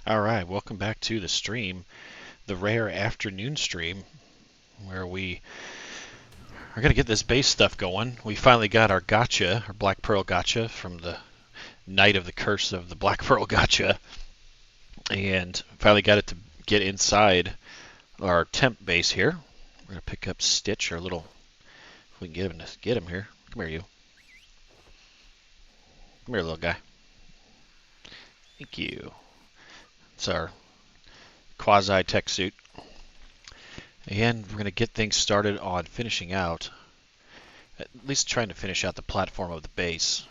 All right, welcome back to the stream, the rare afternoon stream, where we are going to get this base stuff going. We finally got our gotcha, our Black Pearl gotcha from the Night of the Curse of the Black Pearl gotcha, and finally got it to get inside our temp base here. We're going to pick up Stitch, our little, if we can get him here. Come here, you. Come here, little guy. Thank you. It's our quasi-tech suit. And we're going to get things started on finishing out, at least trying to finish out the platform of the base,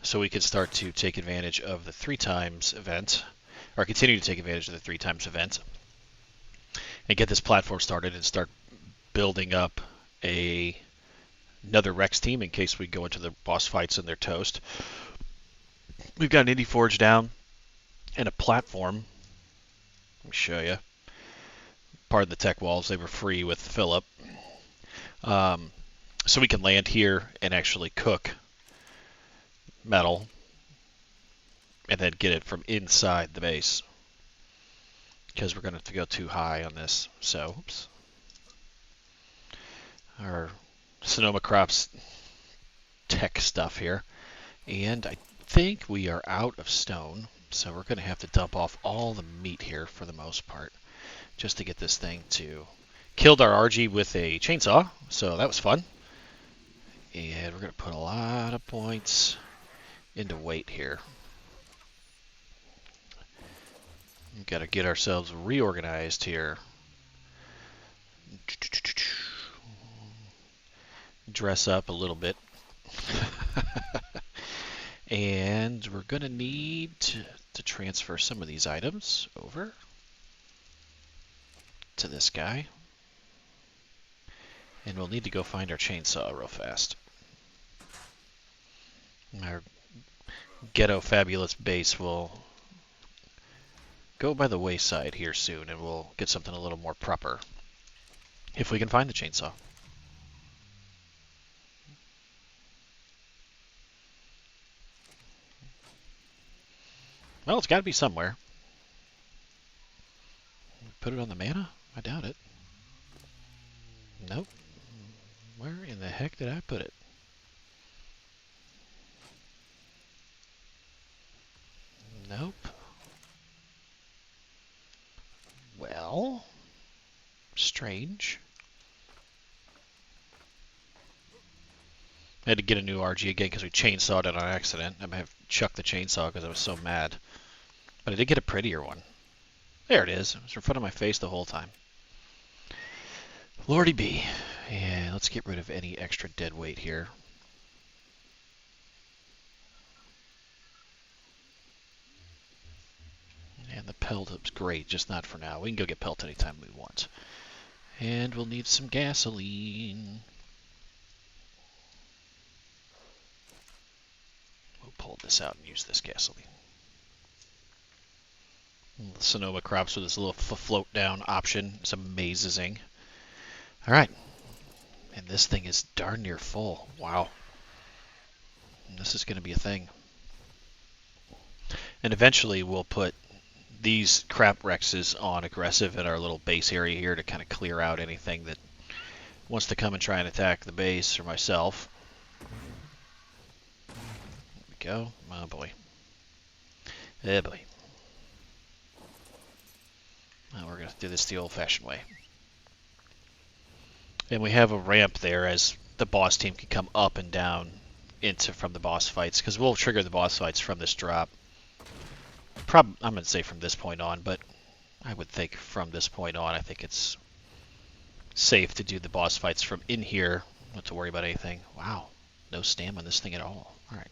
so we can start to take advantage of the 3x event, or continue to take advantage of the 3x event, and get this platform started and start building up another Rex team in case we go into the boss fights and they're toast. We've got an Indie Forge down and a platform. Let me show you. Part of the tech walls, they were free with Philip. So we can land here and actually cook metal and then get it from inside the base, because we're going to have to go too high on this. So, oops. Our Sonoma Crops tech stuff here. And I think we are out of stone, so we're going to have to dump off all the meat here for the most part, just to get this thing to... Killed our RG with a chainsaw, so that was fun. And we're going to put a lot of points into weight here. We've got to get ourselves reorganized here. Dress up a little bit. And we're going to need to transfer some of these items over to this guy. And we'll need to go find our chainsaw real fast. Our ghetto fabulous base will go by the wayside here soon, and we'll get something a little more proper if we can find the chainsaw. Well, it's got to be somewhere. Put it on the mana? I doubt it. Nope. Where in the heck did I put it? Nope. Well, strange. I had to get a new RG again because we chainsawed it on accident. I might have chucked the chainsaw because I was so mad. But I did get a prettier one. There it is. It was in front of my face the whole time. Lordy B. Yeah, let's get rid of any extra dead weight here. And the pelt is great, just not for now. We can go get pelt anytime we want. And we'll need some gasoline. We'll pull this out and use this gasoline. The Sonoma Crops with this little float down option is amazing. Alright. And this thing is darn near full. Wow. And this is going to be a thing. And eventually we'll put these crap Rexes on aggressive in our little base area here to kind of clear out anything that wants to come and try and attack the base or myself. There we go. Oh boy. Oh boy. Well, we're going to do this the old-fashioned way. And we have a ramp there as the boss team can come up and down from the boss fights, because we'll trigger the boss fights from this drop. I'm going to say from this point on, but I would think from this point on, I think it's safe to do the boss fights from in here. Not to worry about anything. Wow, no stam on this thing at all. All right,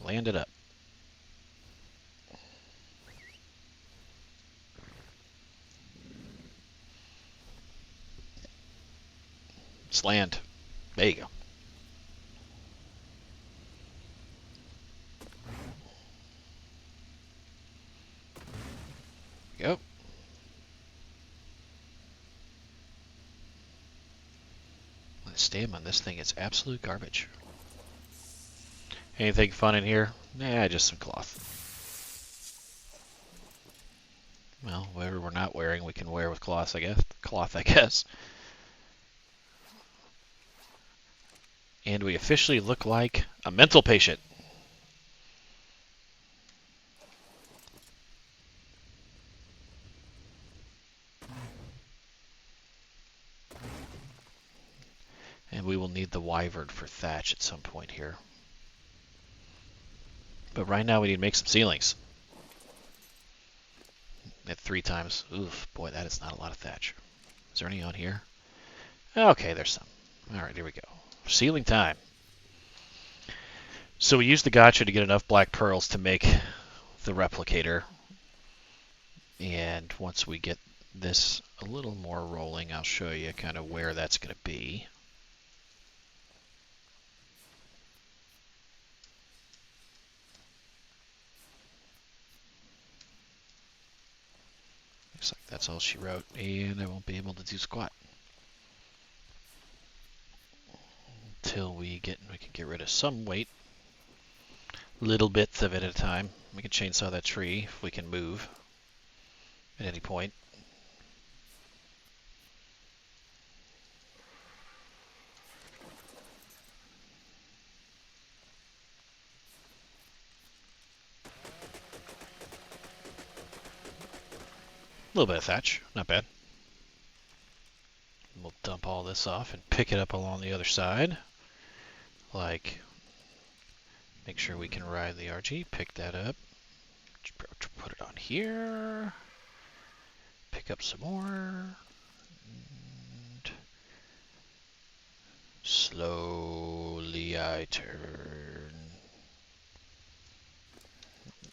land it up. Let's land. There you go. Go. The stam on this thing is absolute garbage. Anything fun in here? Nah, just some cloth. Well, whatever we're not wearing, we can wear with cloth, I guess. And we officially look like a mental patient. And we will need the wyvern for thatch at some point here. But right now we need to make some ceilings. At 3 times. Oof, boy, that is not a lot of thatch. Is there any on here? Okay, there's some. Alright, here we go. Ceiling time. So we used the gotcha to get enough black pearls to make the replicator. And once we get this a little more rolling, I'll show you kind of where that's going to be. Looks like that's all she wrote, and I won't be able to do squat until we can get rid of some weight, little bits of it at a time. We can chainsaw that tree if we can move at any point. A little bit of thatch, not bad. We'll dump all this off and pick it up along the other side. Like, make sure we can ride the RG, pick that up, put it on here, pick up some more, and slowly I turn.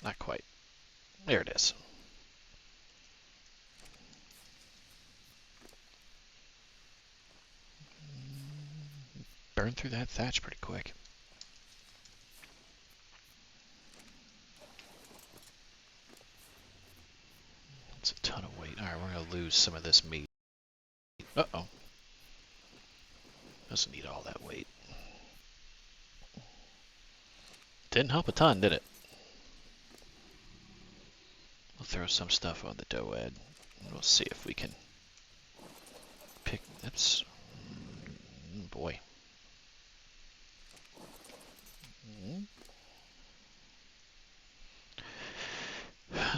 Not quite. There it is. Burn through that thatch pretty quick. That's a ton of weight. Alright, we're going to lose some of this meat. Uh-oh. Doesn't need all that weight. Didn't help a ton, did it? We'll throw some stuff on the Doed. And we'll see if we can pick... That's... boy.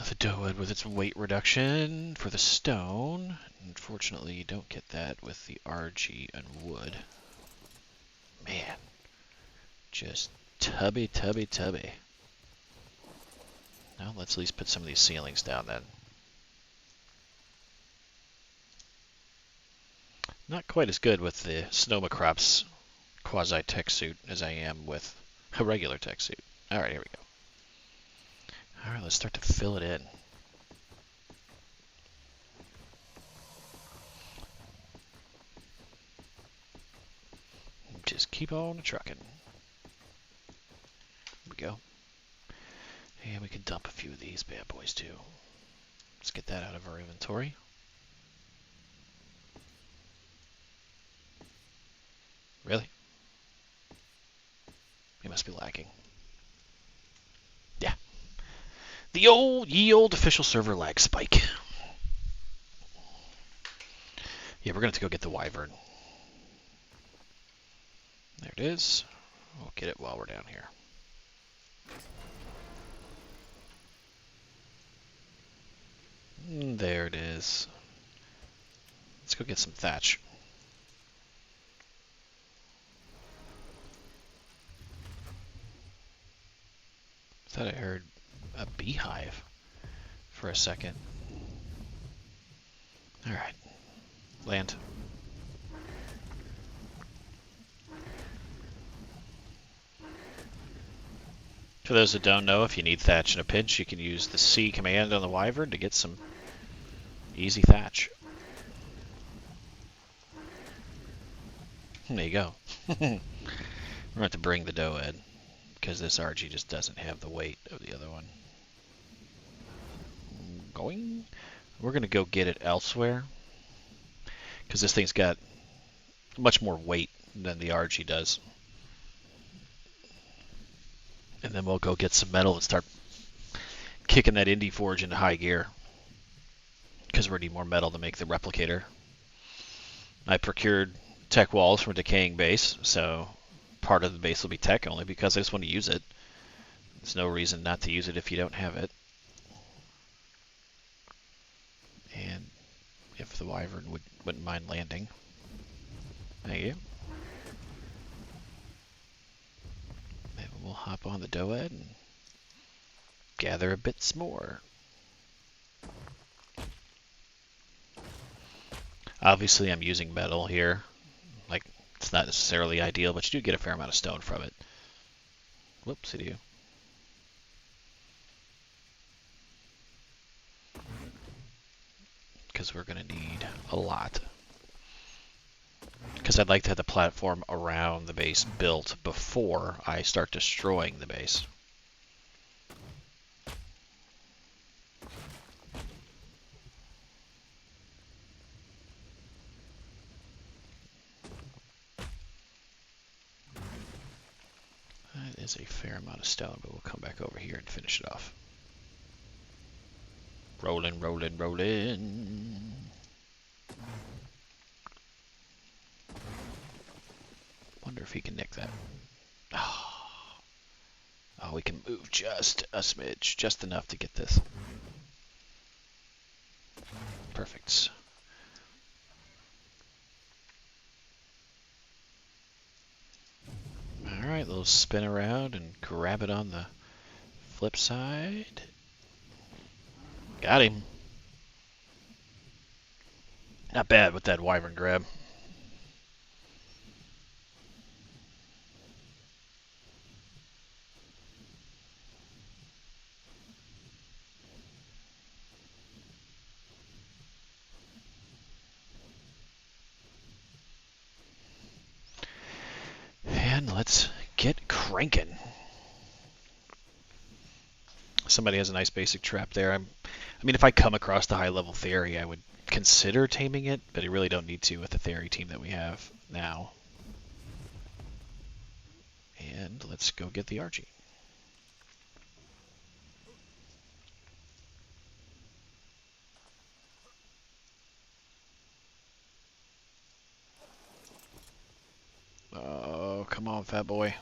The Doed with its weight reduction for the stone. Unfortunately, you don't get that with the RG and wood. Man. Just tubby. Now let's at least put some of these ceilings down then. Not quite as good with the Snomacrops quasi-tech suit as I am with a regular tech suit. Alright, here we go. Alright, let's start to fill it in. Just keep on trucking. Here we go. And we can dump a few of these bad boys too. Let's get that out of our inventory. Really? He must be lacking. Yeah. The ye old official server lag spike. Yeah, we're going to go get the wyvern. There it is. We'll get it while we're down here. There it is. Let's go get some thatch. I thought I heard a beehive for a second. Alright. Land. For those that don't know, if you need thatch in a pinch, you can use the C command on the wyvern to get some easy thatch. There you go. We're going to have to bring the Doed, because this RG just doesn't have the weight of the other one. Going? We're going to go get it elsewhere, because this thing's got much more weight than the RG does. And then we'll go get some metal and start kicking that Indie Forge into high gear. because we're going to need more metal to make the replicator. I procured tech walls from a decaying base, so part of the base will be tech only because I just want to use it. There's no reason not to use it if you don't have it. And if the wyvern wouldn't mind landing. Thank you. Maybe we'll hop on the Doed and gather a bits more. Obviously, I'm using metal here. Like, it's not necessarily ideal, but you do get a fair amount of stone from it. Whoops, I do. Because we're going to need a lot. Because I'd like to have the platform around the base built before I start destroying the base. That is a fair amount of stone, but we'll come back over here and finish it off. Rolling, rolling, rolling. Wonder if he can nick that. Oh, we can move just a smidge, just enough to get this. Perfect. Alright, little spin around and grab it on the flip side. Got him. Not bad with that wyvern grab. And let's get cranking. Somebody has a nice basic trap there. I mean, if I come across the high-level theory, I would consider taming it, but I really don't need to with the theory team that we have now. And let's go get the Archie. Oh, come on, fat boy.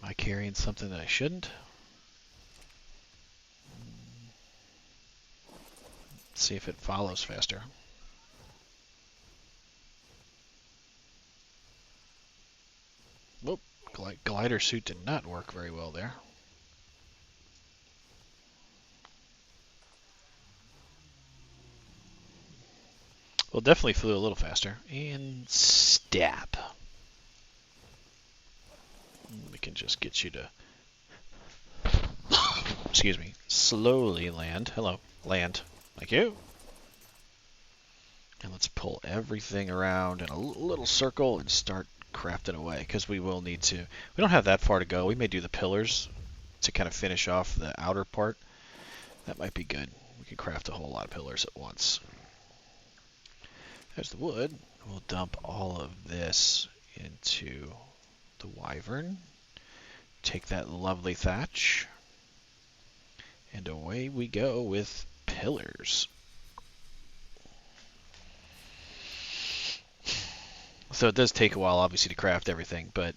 Am I carrying something that I shouldn't? Let's see if it follows faster. Whoop, glider suit did not work very well there. Well, definitely flew a little faster. And stab. We can just get you to, excuse me, slowly land. Hello, land. Thank you. And let's pull everything around in a little circle and start crafting away, because we will need to. We don't have that far to go. We may do the pillars to kind of finish off the outer part. That might be good. We can craft a whole lot of pillars at once. There's the wood. We'll dump all of this into the wyvern. Take that lovely thatch. And away we go with pillars. So it does take a while, obviously, to craft everything, but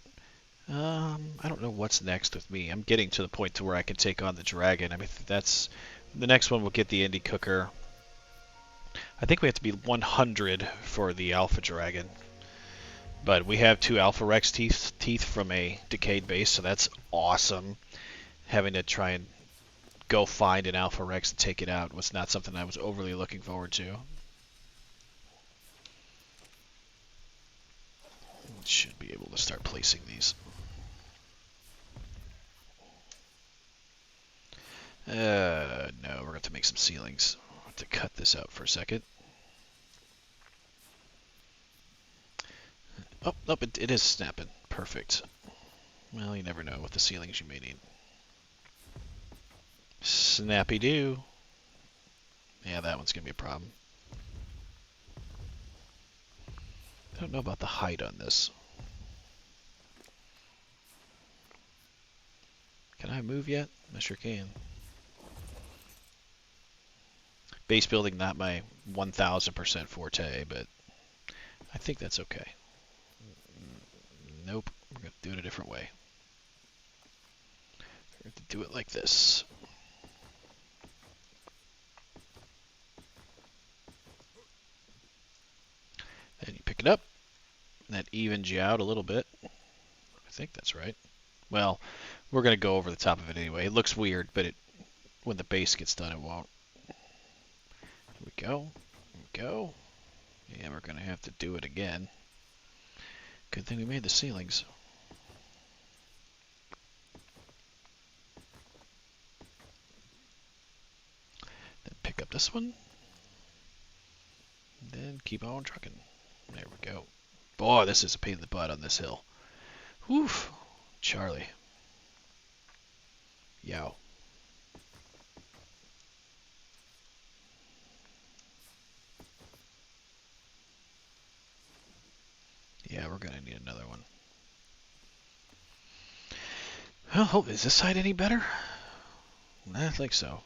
I don't know what's next with me. I'm getting to the point to where I can take on the dragon. I mean, that's the next one. We'll get the indie cooker. I think we have to be 100 for the alpha dragon, but we have 2 alpha rex teeth from a decayed base, so that's awesome. Having to try and go find an alpha rex and take it out was not something I was overly looking forward to. Should be able to start placing these. No, we're going to have to make some ceilings. I'll have to cut this out for a second. Oh, nope, it is snapping. Perfect. Well, you never know with the ceilings you may need. Snappy-doo. Yeah, that one's going to be a problem. I don't know about the height on this. Can I move yet? I sure can. Base building, not my 1000% forte, but I think that's okay. Nope, we're going to do it a different way. We're going to do it like this. Then you pick it up, and that evens you out a little bit. I think that's right. Well, we're going to go over the top of it anyway. It looks weird, but when the base gets done, it won't. Here we go. Here we go. And we're going to have to do it again. Good thing we made the ceilings. Then pick up this one. Then keep on trucking. There we go. Boy, this is a pain in the butt on this hill. Woof. Charlie. Yow. Yeah, we're going to need another one. Well, is this side any better? I think so.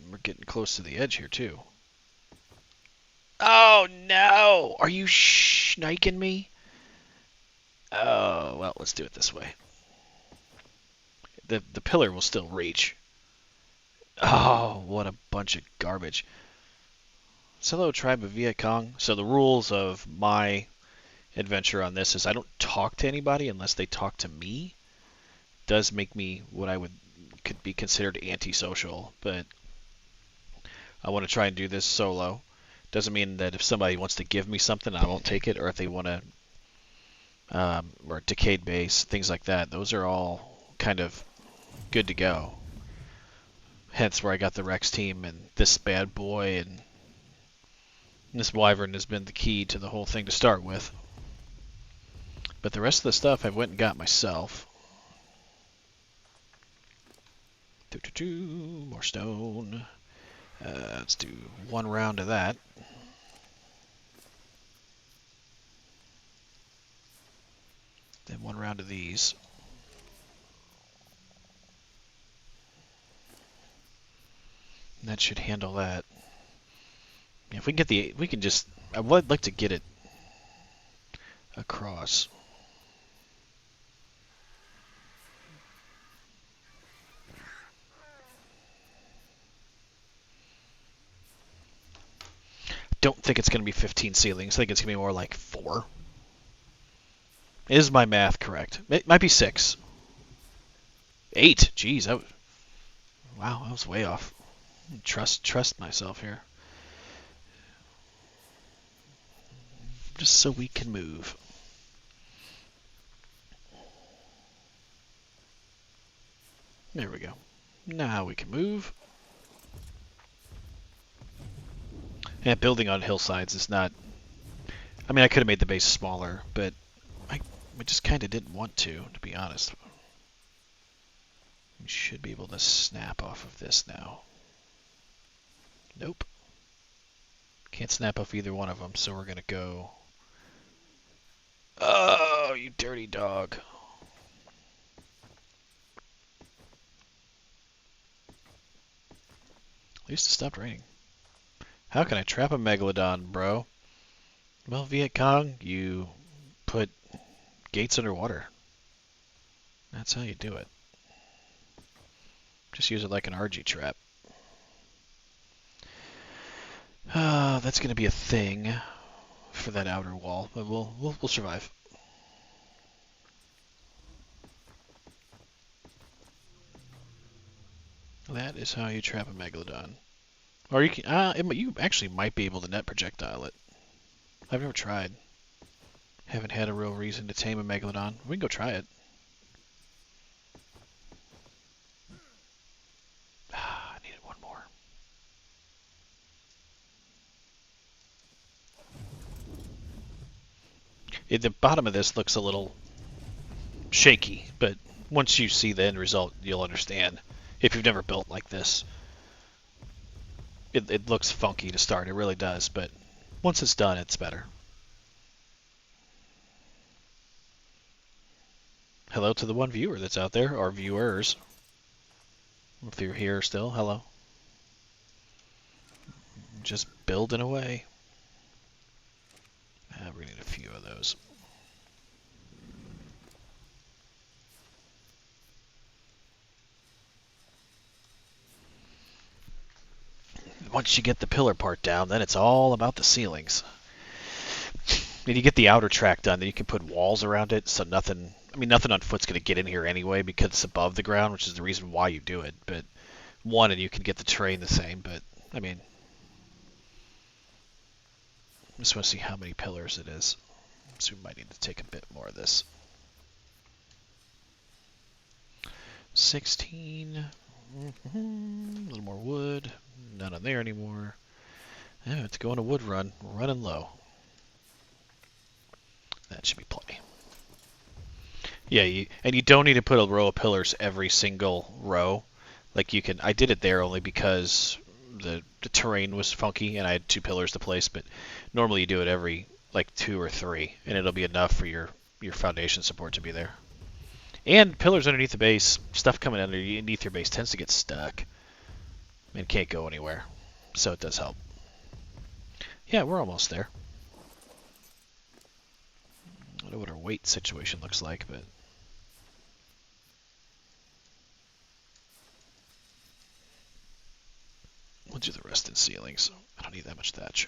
We're getting close to the edge here, too. Oh, no! Are you schniking me? Oh, well, let's do it this way. The pillar will still reach. Oh, what a bunch of garbage. Hello, tribe of Viet Cong. So the rules of my adventure on this is I don't talk to anybody unless they talk to me. Does make me what I could be considered antisocial, but I want to try and do this solo. Doesn't mean that if somebody wants to give me something, I won't take it, or if they want to, or decayed base, things like that. Those are all kind of good to go. Hence where I got the Rex team and this bad boy, and this wyvern has been the key to the whole thing to start with. But the rest of the stuff I went and got myself. More stone. Let's do one round of that. Then one round of these. And that should handle that. If we can get we can just, I would like to get it across. Don't think it's going to be 15 ceilings. I think it's going to be more like 4. Is my math correct? It might be 6. 8. Jeez, wow, I was way off. Trust myself here. Just so we can move. There we go. Now we can move. And building on hillsides is not... I mean, I could have made the base smaller, but I just kind of didn't want to be honest. We should be able to snap off of this now. Nope. Can't snap off either one of them, so we're going to go... Oh, you dirty dog. At least it stopped raining. How can I trap a Megalodon, bro? Well, Viet Cong, you put gates underwater. That's how you do it. Just use it like an RG trap. That's going to be a thing for that outer wall, but we'll survive. That is how you trap a Megalodon. Or you can, you actually might be able to net projectile it. I've never tried. Haven't had a real reason to tame a Megalodon. We can go try it. I needed one more. The bottom of this looks a little shaky, but once you see the end result, you'll understand. If you've never built like this, it looks funky to start. It really does, but once it's done, it's better. Hello to the one viewer that's out there, or viewers. If you're here still, hello. Just building away. We're going to need a few of those. Once you get the pillar part down, then it's all about the ceilings. And you get the outer track done, then you can put walls around it, so nothing on foot's going to get in here anyway because it's above the ground, which is the reason why you do it. But one, and you can get the terrain the same, but, I mean, I just want to see how many pillars it is. So we might need to take a bit more of this. 16. A little more wood. None on there anymore. Yeah, it's going a wood run. We're running low. That should be plenty. Yeah, and you don't need to put a row of pillars every single row. Like you can, I did it there only because the terrain was funky and I had 2 pillars to place, but normally you do it every like 2 or 3, and it'll be enough for your foundation support to be there. And pillars underneath the base, stuff coming underneath your base tends to get stuck and can't go anywhere, so it does help. Yeah, we're almost there. I don't know what our weight situation looks like, but we'll do the rest in ceilings. I don't need that much thatch.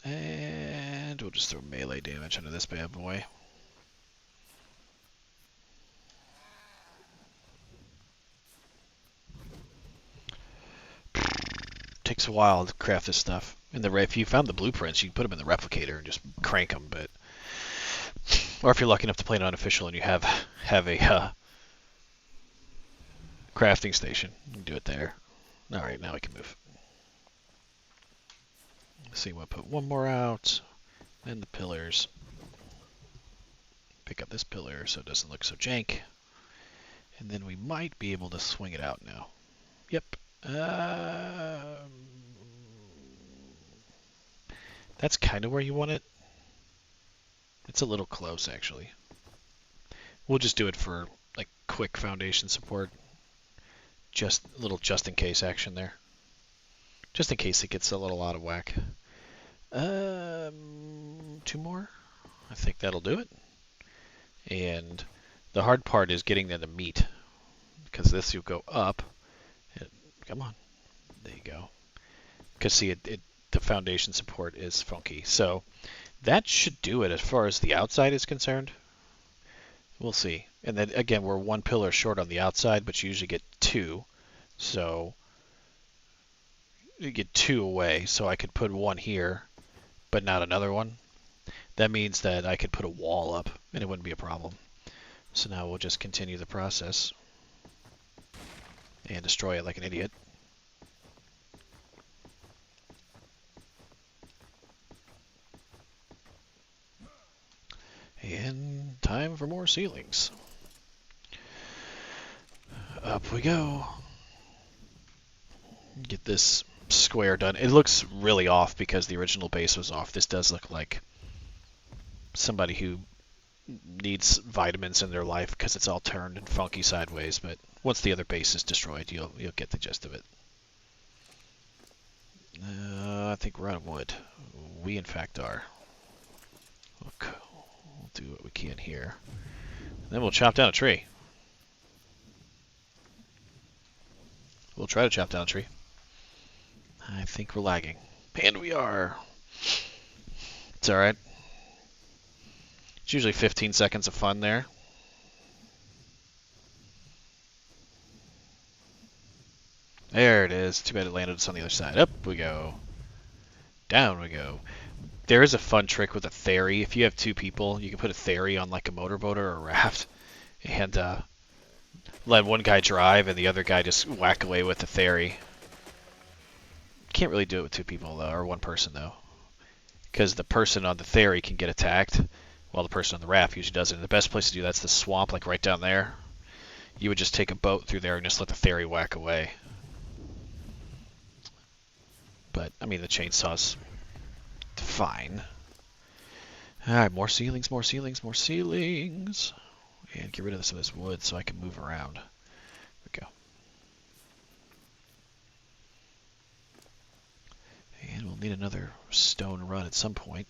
And we'll just throw melee damage into this bad boy. Takes a while to craft this stuff. If you found the blueprints, you can put them in the replicator and just crank them. But or if you're lucky enough to play an unofficial and you have a crafting station, you can do it there. All right, now we can move. Let's see, we'll put one more out, then the pillars. Pick up this pillar so it doesn't look so jank, and then we might be able to swing it out now. Yep. That's kind of where you want it. It's a little close, actually. We'll just do it for like quick foundation support. Just a little just-in-case action there. Just in case it gets a little out of whack. 2 more. I think that'll do it. And the hard part is getting them to meet, because this will go up. Come on. There you go. Because see, the foundation support is funky. So that should do it as far as the outside is concerned. We'll see. And then again, we're 1 pillar short on the outside, but you usually get 2. So you get 2 away. So I could put 1 here, but not another one. That means that I could put a wall up and it wouldn't be a problem. So now we'll just continue the process and destroy it like an idiot. And time for more ceilings. Up we go. Get this square done. It looks really off because the original base was off. This does look like somebody who needs vitamins in their life because it's all turned and funky sideways, but once the other base is destroyed, you'll get the gist of it. I think we're out of wood. We in fact are. Look, we'll do what we can here. Then we'll chop down a tree. We'll try to chop down a tree. I think we're lagging. And we are. It's alright. It's usually 15 seconds of fun there. There it is. Too bad it landed us on the other side. Up we go. Down we go. There is a fun trick with a ferry. If you have 2 people, you can put a ferry on like a motorboat or a raft and let one guy drive and the other guy just whack away with the ferry. Can't really do it with 2 people though, or 1 person though, because the person on the ferry can get attacked while the person on the raft usually doesn't. The best place to do that's the swamp, like right down there. You would just take a boat through there and just let the ferry whack away. But I mean, the chainsaw's fine. Alright, more ceilings, more ceilings, more ceilings. And get rid of some of this wood so I can move around. There we go. need another stone run at some point.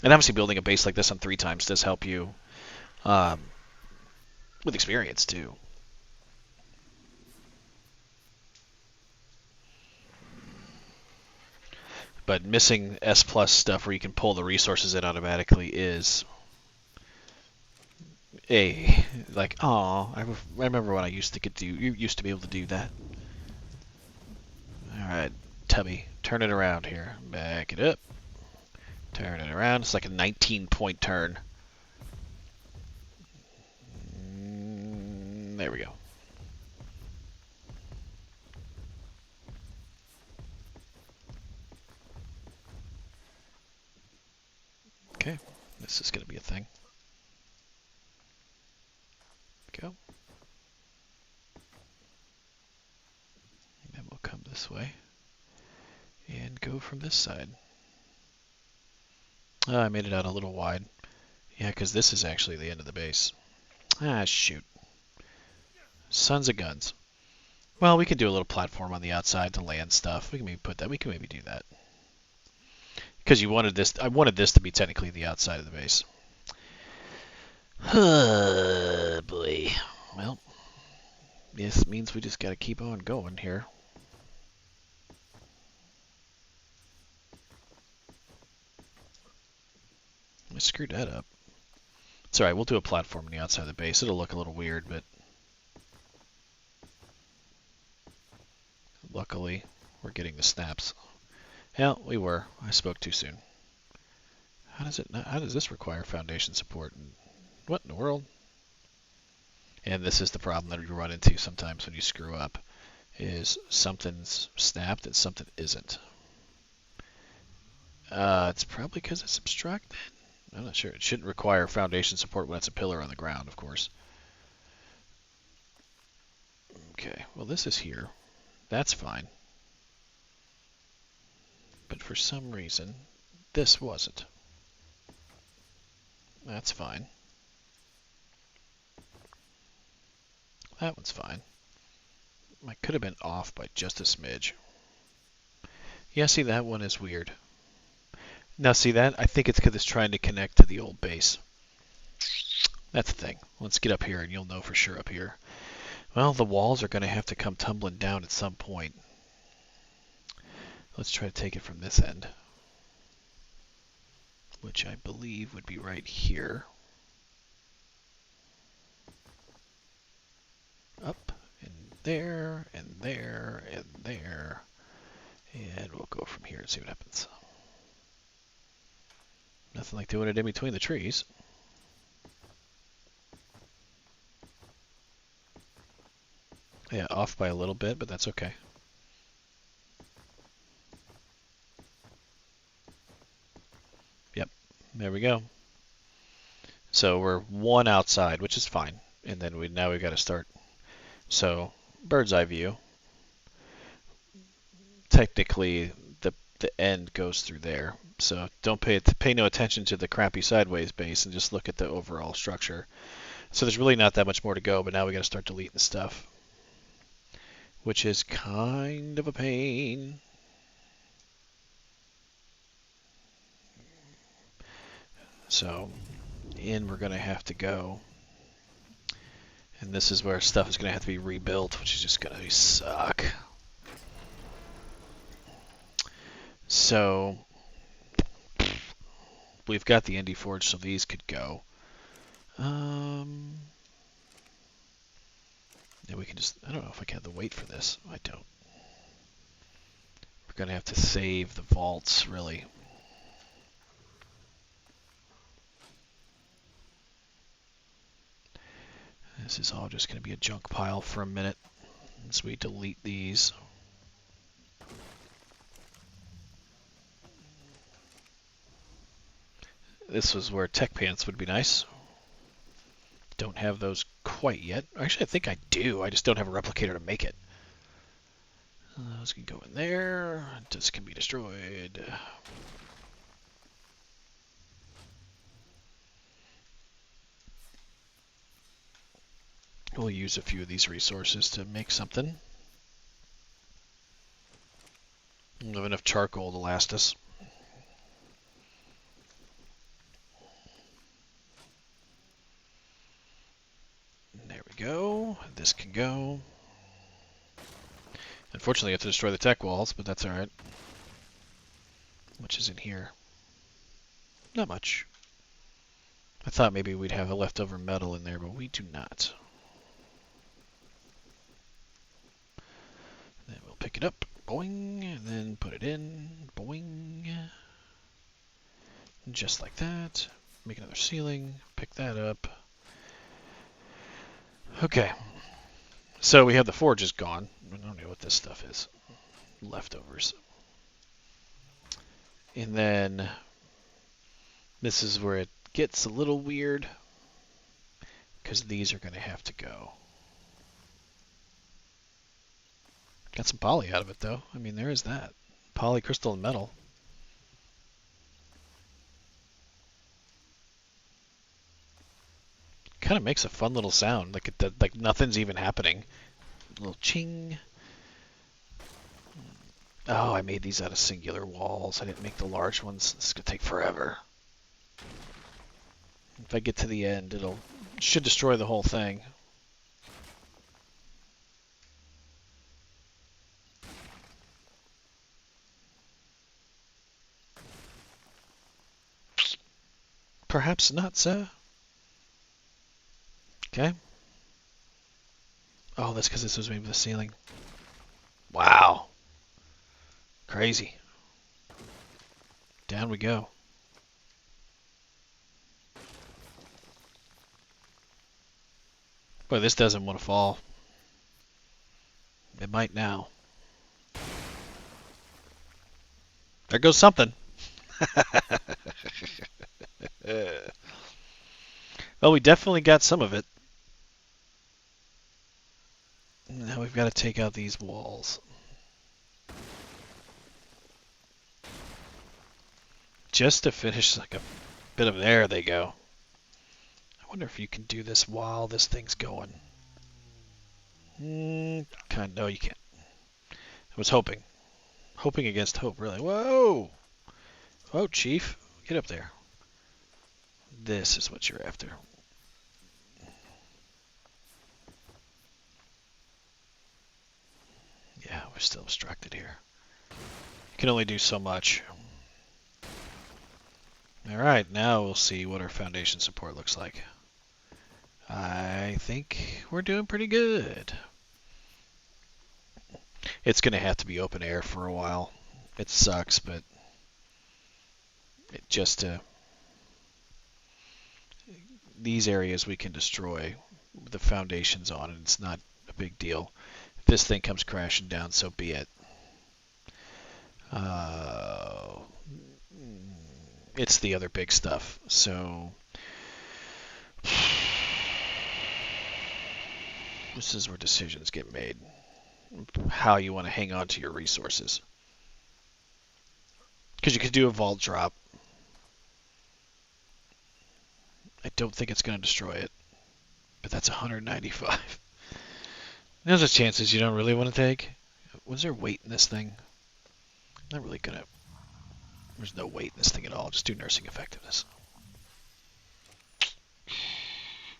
And obviously building a base like this on 3 times does help you with experience too. But missing S plus stuff where you can pull the resources in automatically is like, oh, I remember when I used to you used to be able to do that. All right, Tubby, turn it around here. Back it up. Turn it around. It's like a 19-point turn. There we go. Okay, this is going to be a thing. Go. Then we'll come this way and go from this side. Oh, I made it out a little wide. Yeah, because this is actually the end of the base. Ah, shoot. Sons of guns. Well, we could do a little platform on the outside to land stuff. We can maybe put that. We can maybe do that. Because you wanted this. I wanted this to be technically the outside of the base. Oh, boy. Well, this means we just got to keep on going here. I screwed that up. It's alright, we'll do a platform on the outside of the base. It'll look a little weird, but luckily we're getting the snaps. Yeah, we were. I spoke too soon. How does this require foundation support? What in the world? And this is the problem that you run into sometimes when you screw up, is something's snapped and something isn't. It's probably because it's obstructed. I'm not sure. It shouldn't require foundation support when it's a pillar on the ground, of course. Okay, well this is here. That's fine. But for some reason, this wasn't. That's fine. That one's fine. I could have been off by just a smidge. Yeah, see, that one is weird. Now, see that? I think it's because it's trying to connect to the old base. That's the thing. Let's get up here, and you'll know for sure up here. Well, the walls are going to have to come tumbling down at some point. Let's try to take it from this end, which I believe would be right here. Up, and there, and there, and there. And we'll go from here and see what happens. Nothing like doing it in between the trees. Yeah, off by a little bit, but that's okay. Yep, there we go. So we're one outside, which is fine. And then now we've got to start. So, bird's eye view. Technically, the end goes through there. So don't pay no attention to the crappy sideways base and just look at the overall structure. So there's really not that much more to go, but now we got to start deleting stuff, which is kind of a pain. So in we're going to have to go. And this is where stuff is going to have to be rebuilt, which is just going to suck. So we've got the Indie Forge, so these could go. And we can just, I don't know if I can have the weight for this. I don't. We're going to have to save the vaults, really. This is all just going to be a junk pile for a minute as we delete these. This was where tech pants would be nice. Don't have those quite yet. Actually, I think I do. I just don't have a replicator to make it. Those can go in there. This can be destroyed. We'll use a few of these resources to make something. We'll have enough charcoal to last us. There we go. This can go. Unfortunately, I have to destroy the tech walls, but that's alright. Much is in here? Not much. I thought maybe we'd have a leftover metal in there, but we do not. Then we'll pick it up, boing, and then put it in, boing. Just like that. Make another ceiling, pick that up. Okay. So we have the forges gone. I don't know what this stuff is. Leftovers. And then this is where it gets a little weird, because these are going to have to go. Got some poly out of it, though. I mean, there is that. Poly, crystal, and metal. Kind of makes a fun little sound, like nothing's even happening. A little ching. Oh, I made these out of singular walls. I didn't make the large ones. This is going to take forever. If I get to the end, should destroy the whole thing. Perhaps not, sir. Okay. Oh, that's because this was made with the ceiling. Wow. Crazy. Down we go. Boy, this doesn't want to fall. It might now. There goes something. Well, we definitely got some of it. Now we've got to take out these walls. Just to finish like a bit of... There they go. I wonder if you can do this while this thing's going. No, you can't. I was hoping. Hoping against hope, really. Whoa! Whoa, Chief. Get up there. This is what you're after. Yeah, we're still obstructed here. You can only do so much. Alright, now we'll see what our foundation support looks like. I think we're doing pretty good. It's going to have to be open air for a while. It sucks, but these areas we can destroy with the foundations on, and it's not a big deal. If this thing comes crashing down, so be it. It's the other big stuff. So this is where decisions get made. How you want to hang on to your resources. Because you could do a vault drop. I don't think it's going to destroy it. But that's 195. Those are chances you don't really want to take. Was there weight in this thing? Not really gonna... There's no weight in this thing at all. Just do nursing effectiveness.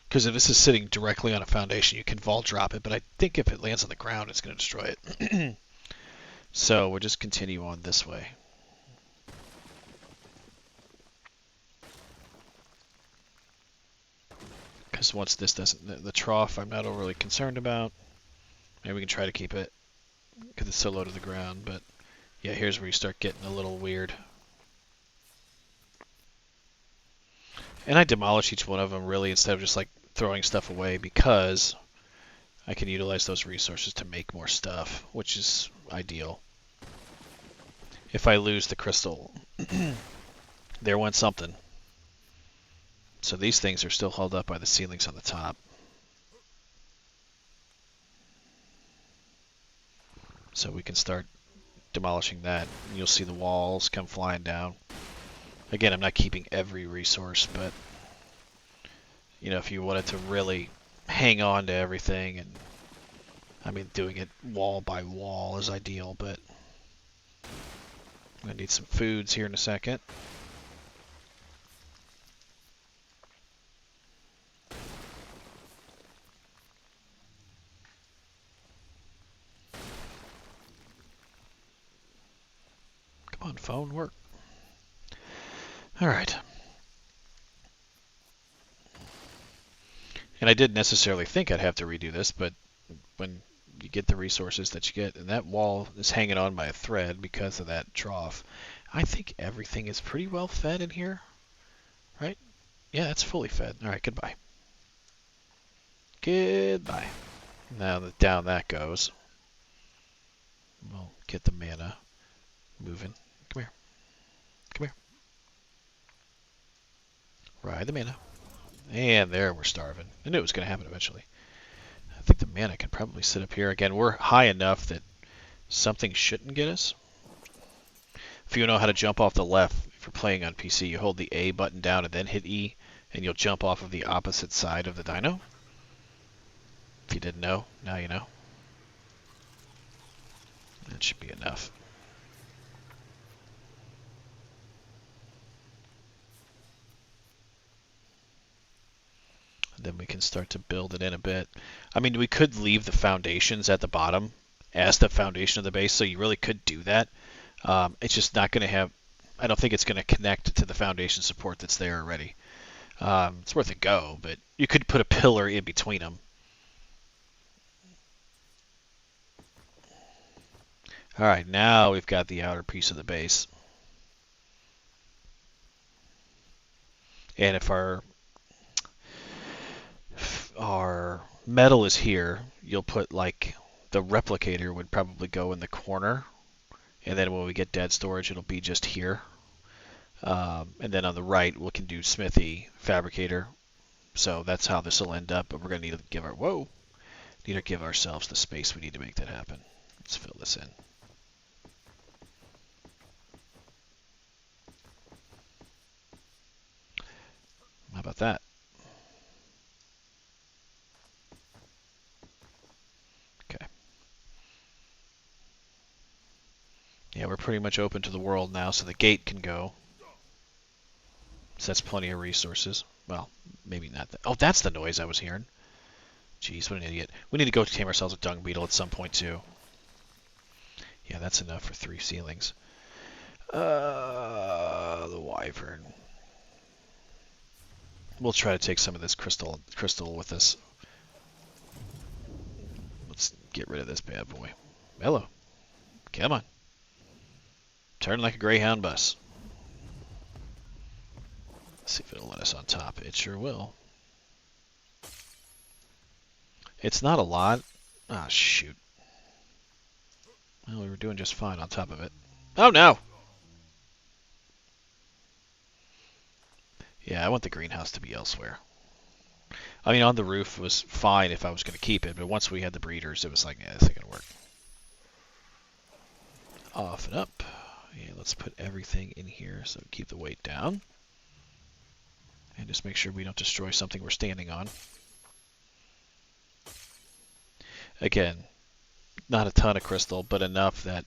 Because if this is sitting directly on a foundation, you can vault drop it. But I think if it lands on the ground, it's going to destroy it. So we'll just continue on this way. Because once this doesn't... The trough I'm not overly concerned about. Maybe we can try to keep it. Because it's so low to the ground. But yeah, here's where you start getting a little weird. And I demolish each one of them really instead of just like throwing stuff away, because I can utilize those resources to make more stuff, which is ideal. If I lose the crystal, there went something. So these things are still held up by the ceilings on the top. So we can start demolishing that. You'll see the walls come flying down. Again, I'm not keeping every resource, but you know, if you wanted to really hang on to everything, and I mean doing it wall by wall is ideal, but I'm gonna need some foods here in a second. Come on, phone, work. Alright. And I didn't necessarily think I'd have to redo this, but when you get the resources that you get, and that wall is hanging on by a thread because of that trough, I think everything is pretty well fed in here, right? Yeah, it's fully fed. Alright, goodbye. Goodbye. Now that down that goes, we'll get the mana moving. Come here. Come here. Ride the mana. And there, we're starving. I knew it was going to happen eventually. I think the mana can probably sit up here. Again, we're high enough that something shouldn't get us. If you know how to jump off the left, if you're playing on PC, you hold the A button down and then hit E, and you'll jump off of the opposite side of the dino. If you didn't know, now you know. That should be enough. And then we can start to build it in a bit. I mean, we could leave the foundations at the bottom as the foundation of the base, so you really could do that. It's just not going to have, I don't think it's going to connect to the foundation support that's there already. It's worth a go, but you could put a pillar in between them. Alright, now we've got the outer piece of the base. And if our metal is here, you'll put like the replicator would probably go in the corner, and then when we get dead storage it'll be just here, and then on the right we can do smithy, fabricator. So that's how this will end up, but we're going to need to give ourselves the space we need to make that happen. Let's fill this in. How about that? Okay. Yeah, we're pretty much open to the world now, so the gate can go. So that's plenty of resources. Well, maybe not that. Oh, that's the noise I was hearing. Jeez, what an idiot. We need to go tame ourselves a dung beetle at some point, too. Yeah, that's enough for 3 ceilings. The wyvern. We'll try to take some of this crystal with us. Let's get rid of this bad boy. Hello. Come on. Turn like a Greyhound bus. Let's see if it'll let us on top. It sure will. It's not a lot. Ah, shoot. Well, we were doing just fine on top of it. Oh, no! Yeah, I want the greenhouse to be elsewhere. I mean, on the roof was fine if I was going to keep it, but once we had the breeders, it was like, yeah, this ain't going to work. Off and up. Yeah, let's put everything in here so we keep the weight down. And just make sure we don't destroy something we're standing on. Again, not a ton of crystal, but enough that...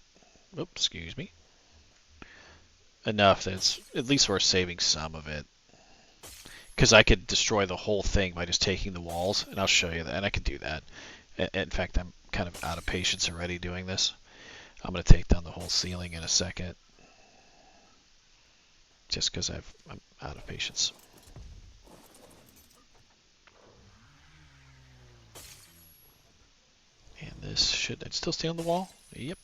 Oops, excuse me. Enough that it's at least worth saving some of it. Because I could destroy the whole thing by just taking the walls, and I'll show you that, and I could do that. In fact, I'm kind of out of patience already doing this. I'm going to take down the whole ceiling in a second. Just because I'm out of patience. And this should it still stay on the wall? Yep.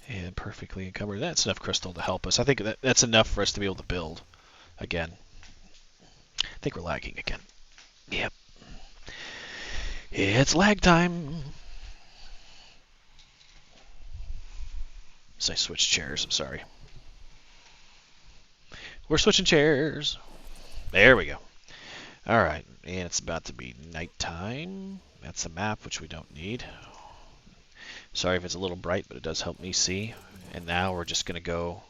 And perfectly encumbered. That's enough crystal to help us. I think that's enough for us to be able to build again. I think we're lagging again. Yep. It's lag time. So I switched chairs. I'm sorry. We're switching chairs. There we go. All right. And it's about to be nighttime. That's a map, which we don't need. Sorry if it's a little bright, but it does help me see. And now we're just going to go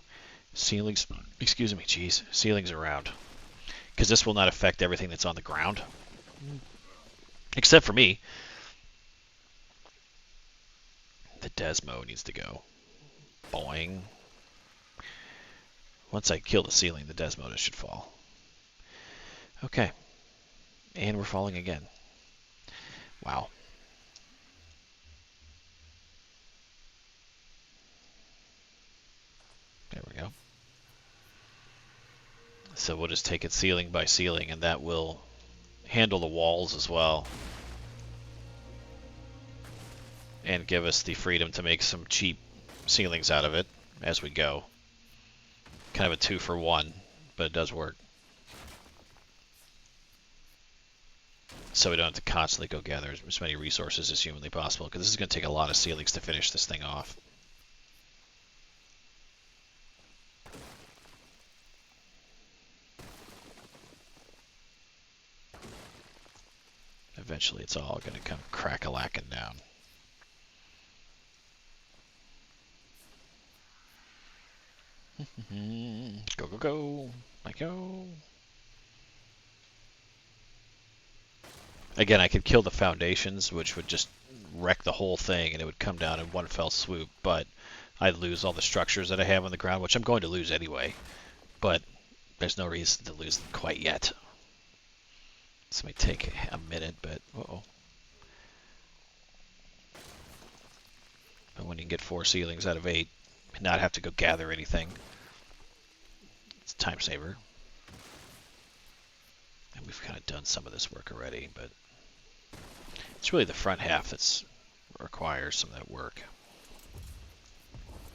ceilings. Excuse me, geez. Ceilings around. Because this will not affect everything that's on the ground. Except for me. The Desmo needs to go. Boing. Once I kill the ceiling, the Desmo should fall. Okay. And we're falling again. Wow. There we go. So we'll just take it ceiling by ceiling, and that will handle the walls as well. And give us the freedom to make some cheap ceilings out of it as we go. Kind of a 2-for-1, but it does work. So we don't have to constantly go gather as many resources as humanly possible, because this is going to take a lot of ceilings to finish this thing off. Eventually it's all going to come crack-a-lacking down. Go, go, go. Let go. Again, I could kill the foundations, which would just wreck the whole thing, and it would come down in one fell swoop, but I'd lose all the structures that I have on the ground, which I'm going to lose anyway. But there's no reason to lose them quite yet. This may take a minute, but uh-oh. But when you can get 4 ceilings out of 8, and not have to go gather anything, it's a time saver. And we've kind of done some of this work already, but it's really the front half that requires some of that work.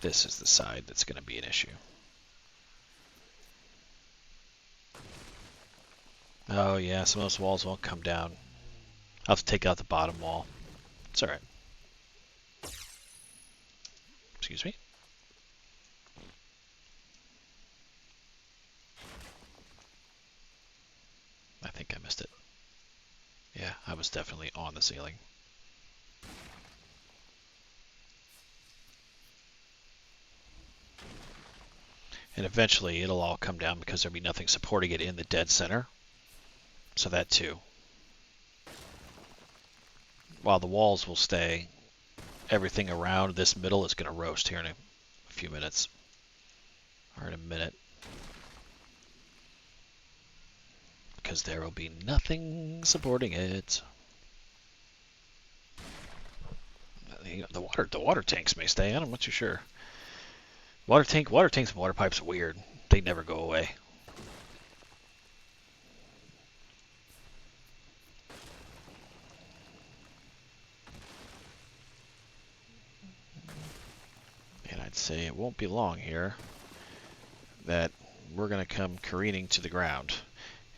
This is the side that's going to be an issue. Oh yeah, some of those walls won't come down. I'll have to take out the bottom wall. It's alright. Excuse me? I think I missed it. Yeah, I was definitely on the ceiling. And eventually it'll all come down because there'll be nothing supporting it in the dead center. So that too. While the walls will stay, everything around this middle is going to roast here in a few minutes. Or in a minute. Because there will be nothing supporting it. The water tanks may stay. I'm not too sure. Water tanks and water pipes are weird. They never go away. And I'd say it won't be long here that we're going to come careening to the ground.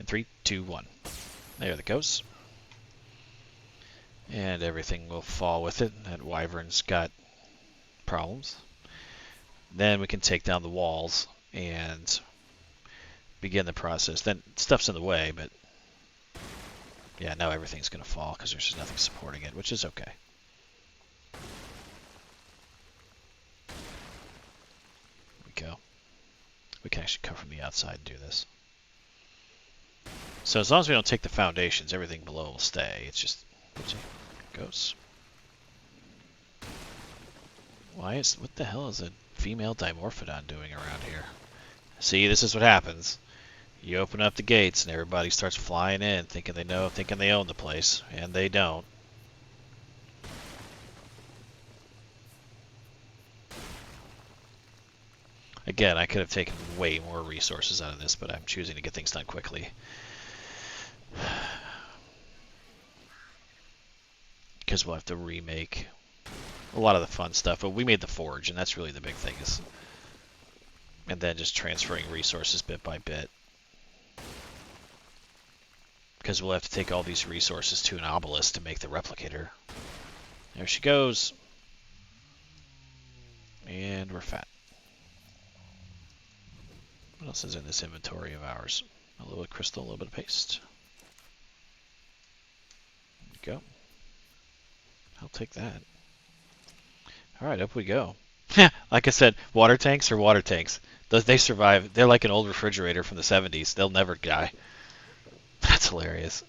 In 3, 2, 1. There it goes. And everything will fall with it. That wyvern's got problems. Then we can take down the walls and begin the process. Then stuff's in the way, but yeah, now everything's going to fall because there's just nothing supporting it, which is okay. There we go. We can actually come from the outside and do this. So as long as we don't take the foundations, everything below will stay. It's just, oopsie, goes. What the hell is a female Dimorphodon doing around here? See, this is what happens. You open up the gates and everybody starts flying in, thinking they own the place, and they don't. Again, I could have taken way more resources out of this, but I'm choosing to get things done quickly. Because we'll have to remake a lot of the fun stuff, but we made the forge, and that's really the big thing. And then just transferring resources bit by bit. Because we'll have to take all these resources to an obelisk to make the replicator. There she goes. And we're fat. What else is in this inventory of ours? A little bit of crystal, a little bit of paste. There we go. I'll take that. Alright, up we go. Like I said, water tanks are water tanks. They survive. They're like an old refrigerator from the 70s. They'll never die. That's hilarious.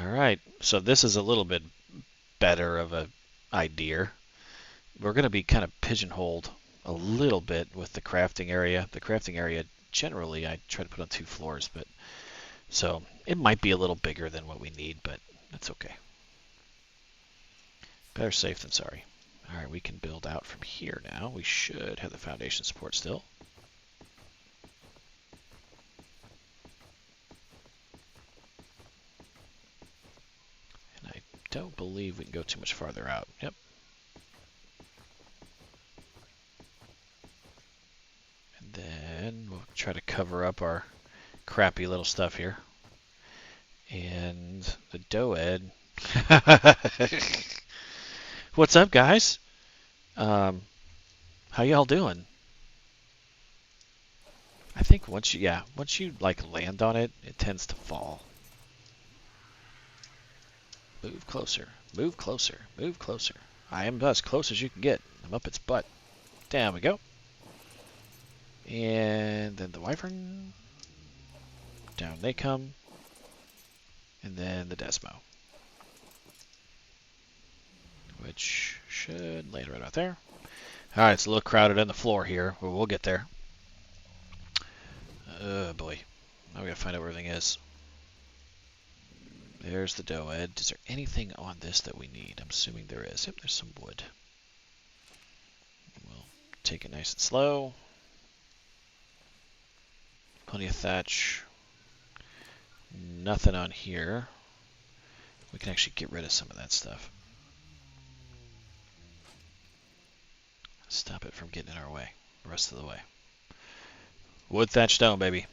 All right, so this is a little bit better of a idea. We're going to be kind of pigeonholed a little bit with the crafting area. The crafting area, generally, I try to put on 2 floors, but so it might be a little bigger than what we need, but that's okay. Better safe than sorry. All right, we can build out from here now. We should have the foundation support still. And I don't believe we can go too much farther out. Yep. And then we'll try to cover up our crappy little stuff here. And the Doed. What's up, guys? How y'all doing? I think once you like land on it, it tends to fall. Move closer, move closer, move closer. I am as close as you can get. I'm up its butt. Down we go. And then the Wyvern. Down they come. And then the Desmo. Which should land right out there. Alright, it's a little crowded on the floor here, but we'll get there. Oh boy. Now we gotta find out where everything is. There's the Doed. Is there anything on this that we need? I'm assuming there is. Yep, there's some wood. We'll take it nice and slow. Plenty of thatch. Nothing on here. We can actually get rid of some of that stuff. Stop it from getting in our way the rest of the way. Wood, thatch, stone, baby.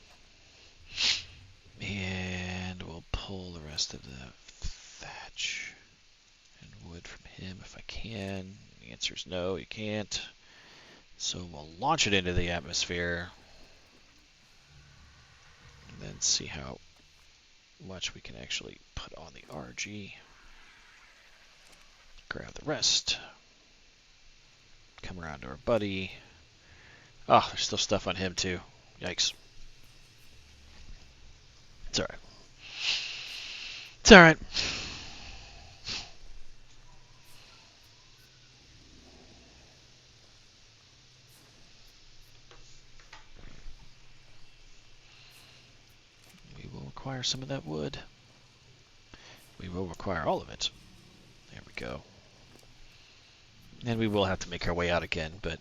And we'll pull the rest of the thatch and wood from him if I can. The answer is no, you can't. So we'll launch it into the atmosphere. And then see how much we can actually put on the RG. Grab the rest. Come around to our buddy. Oh, there's still stuff on him too. Yikes. It's alright. It's alright. We will require some of that wood. We will require all of it. There we go. And we will have to make our way out again, but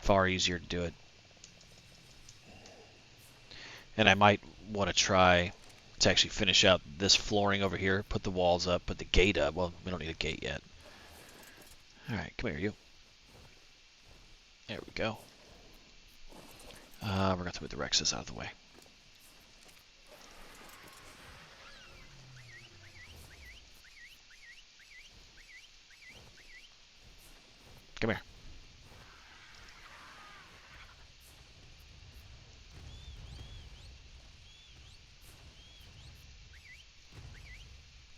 far easier to do it. And I might want to try to actually finish out this flooring over here, put the walls up, put the gate up. Well, we don't need a gate yet. Alright, come here, you. There we go. We're going to move the Rexes out of the way. Come here.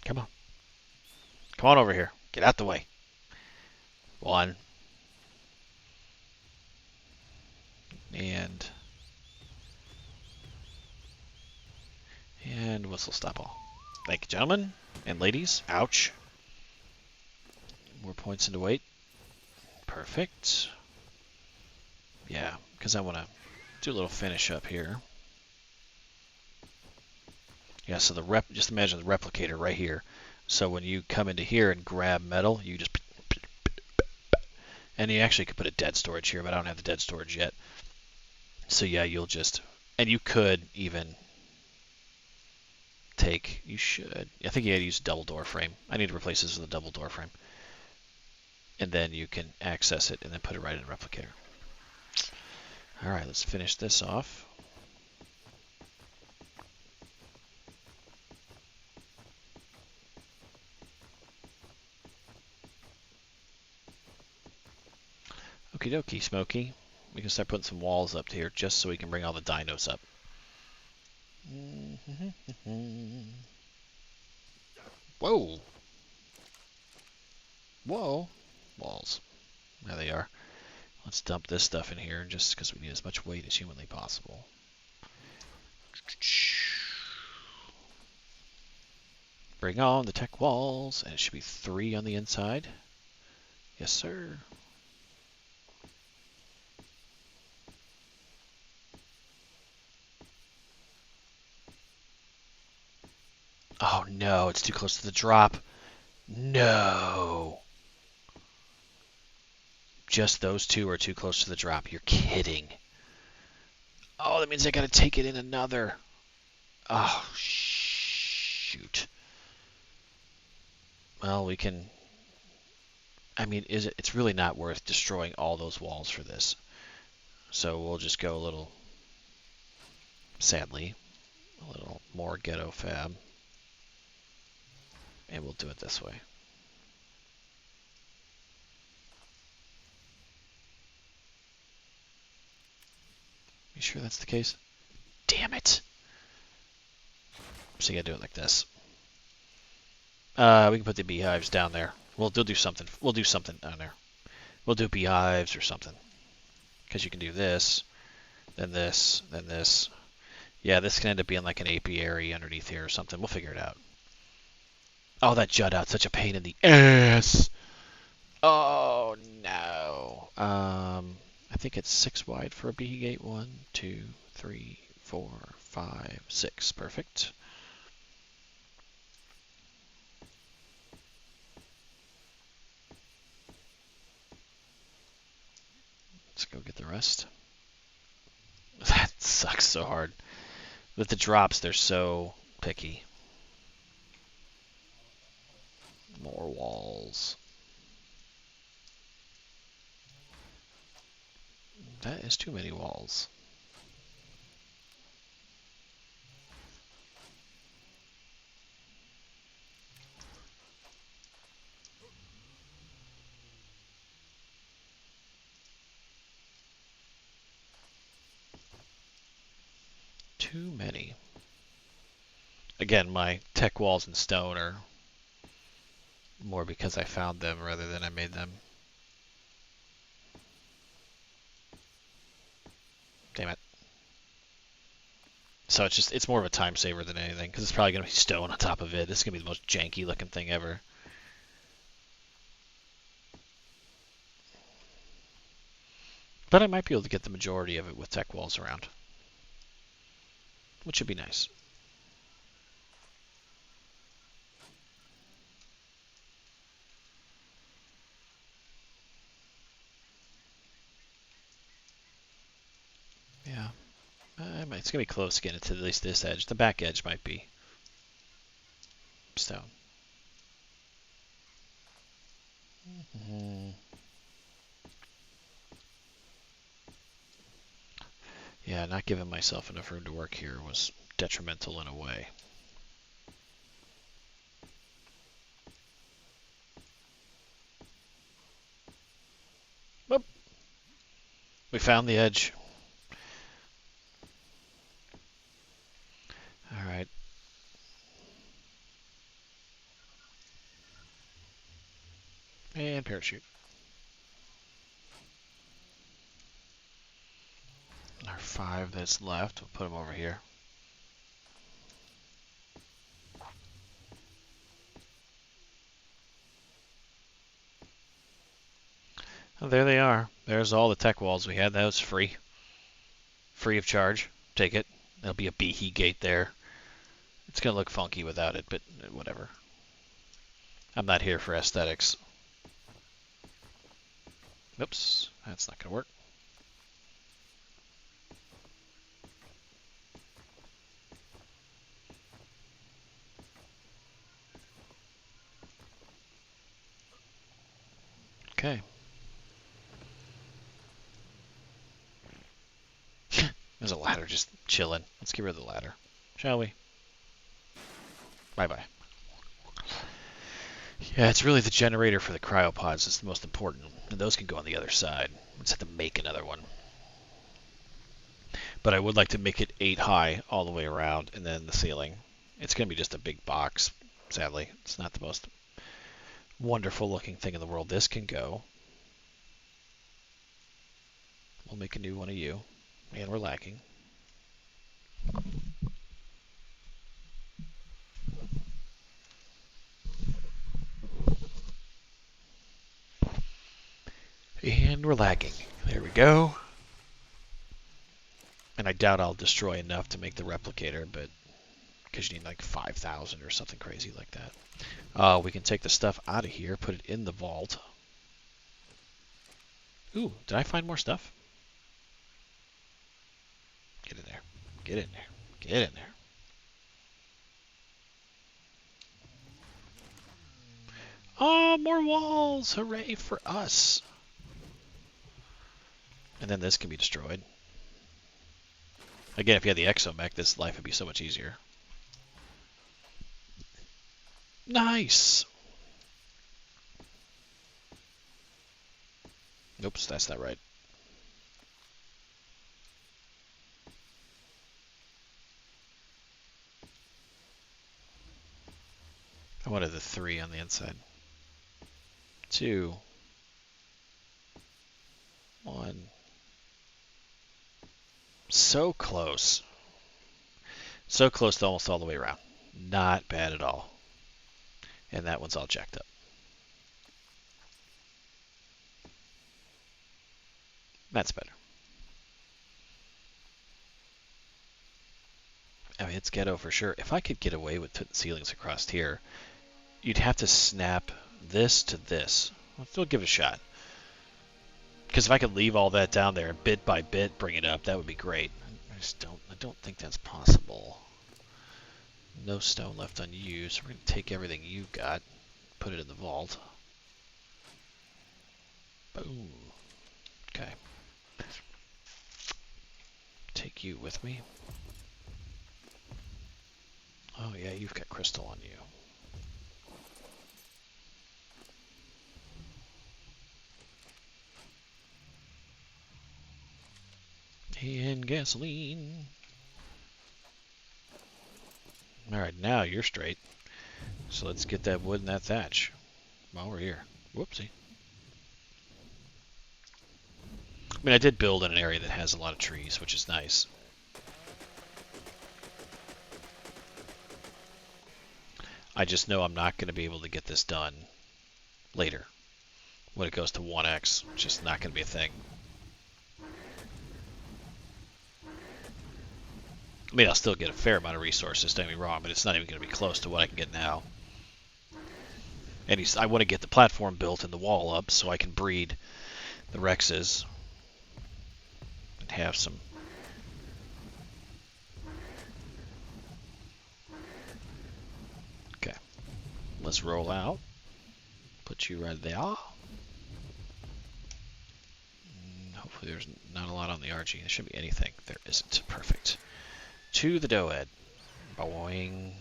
Come on. Come on over here. Get out the way. 1. And whistle stop all. Thank you, gentlemen and ladies. Ouch. More points into weight. Perfect. Yeah, because I want to do a little finish up here. Yeah, so just imagine the replicator right here. So when you come into here and grab metal, you just... And you actually could put a dead storage here, but I don't have the dead storage yet. So yeah, you'll just... And you could even take... You should... I think you had to use a double door frame. I need to replace this with a double door frame. And then you can access it and then put it right in the replicator. Alright, let's finish this off. Okie dokie, Smokey. We can start putting some walls up here just so we can bring all the dinos up. Whoa! Whoa! Walls. There they are. Let's dump this stuff in here just because we need as much weight as humanly possible. Bring on the tech walls, and it should be 3 on the inside. Yes, sir. Oh no, it's too close to the drop. No. Just those 2 are too close to the drop. You're kidding. Oh, that means I gotta take it in another. Oh, shoot. Well, we can... I mean, it's really not worth destroying all those walls for this. So we'll just go a little, sadly, a little more ghetto fab. And we'll do it this way. You sure that's the case? Damn it! So you gotta do it like this. We can put the beehives down there. We'll do something. We'll do something down there. We'll do beehives or something. Because you can do this, then this, then this. Yeah, this can end up being like an apiary underneath here or something. We'll figure it out. Oh, that jut out's such a pain in the ass. Oh no. I think it's 6 wide for a bee gate. 1, 2, 3, 4, 5, 6. Perfect. Let's go get the rest. That sucks so hard. With the drops, they're so picky. More walls. That is too many walls. Too many. Again, my tech walls in stone are more because I found them rather than I made them. Damn it. So it's more of a time saver than anything, because it's probably going to be stone on top of it. This is going to be the most janky looking thing ever. But I might be able to get the majority of it with tech walls around, which would be nice. Yeah. It's going to be close getting it to at least this edge. The back edge might be stone. Yeah, not giving myself enough room to work here was detrimental in a way. Whoop. We found the edge. All right. And parachute. Our 5 that's left, we'll put them over here. Oh, there they are. There's all the tech walls we had. That was free. Free of charge. Take it. There'll be a beehy gate there. It's going to look funky without it, but whatever. I'm not here for aesthetics. Oops, that's not going to work. Okay. There's a ladder just chilling. Let's get rid of the ladder, shall we? Bye-bye. Yeah, it's really the generator for the cryopods that's the most important. And those can go on the other side. We just have to make another one. But I would like to make it 8 high all the way around and then the ceiling. It's going to be just a big box, sadly. It's not the most wonderful looking thing in the world. This can go. We'll make a new one of you. And we're lacking. And we're lagging. There we go. And I doubt I'll destroy enough to make the replicator, but because you need like 5,000 or something crazy like that. We can take the stuff out of here, put it in the vault. Ooh, did I find more stuff? Get in there. Get in there. Get in there. Oh, more walls! Hooray for us! And then this can be destroyed. Again, if you had the exomech, this life would be so much easier. Nice! Oops, that's not right. I wanted the 3 on the inside. 2. 1. So close. So close to almost all the way around. Not bad at all. And that one's all jacked up. That's better. I mean, it's ghetto for sure. If I could get away with putting ceilings across here, you'd have to snap this to this. I'll still give it a shot. Because if I could leave all that down there and bit by bit bring it up, that would be great. I don't think that's possible. No stone left unused. We're going to take everything you've got, put it in the vault. Boom. Okay. Take you with me. Oh yeah, you've got crystal on you. And gasoline. Alright, now you're straight. So let's get that wood and that thatch while we're here. Whoopsie. I mean, I did build in an area that has a lot of trees, which is nice. I just know I'm not going to be able to get this done later. When it goes to 1x, it's just not going to be a thing. I mean, I'll still get a fair amount of resources, don't get me wrong, but it's not even going to be close to what I can get now. And I want to get the platform built and the wall up so I can breed the Rexes and have some. Okay, let's roll out. Put you right there. Hopefully there's not a lot on the RG. There shouldn't be anything. There isn't. Perfect. To the Doed. Boing.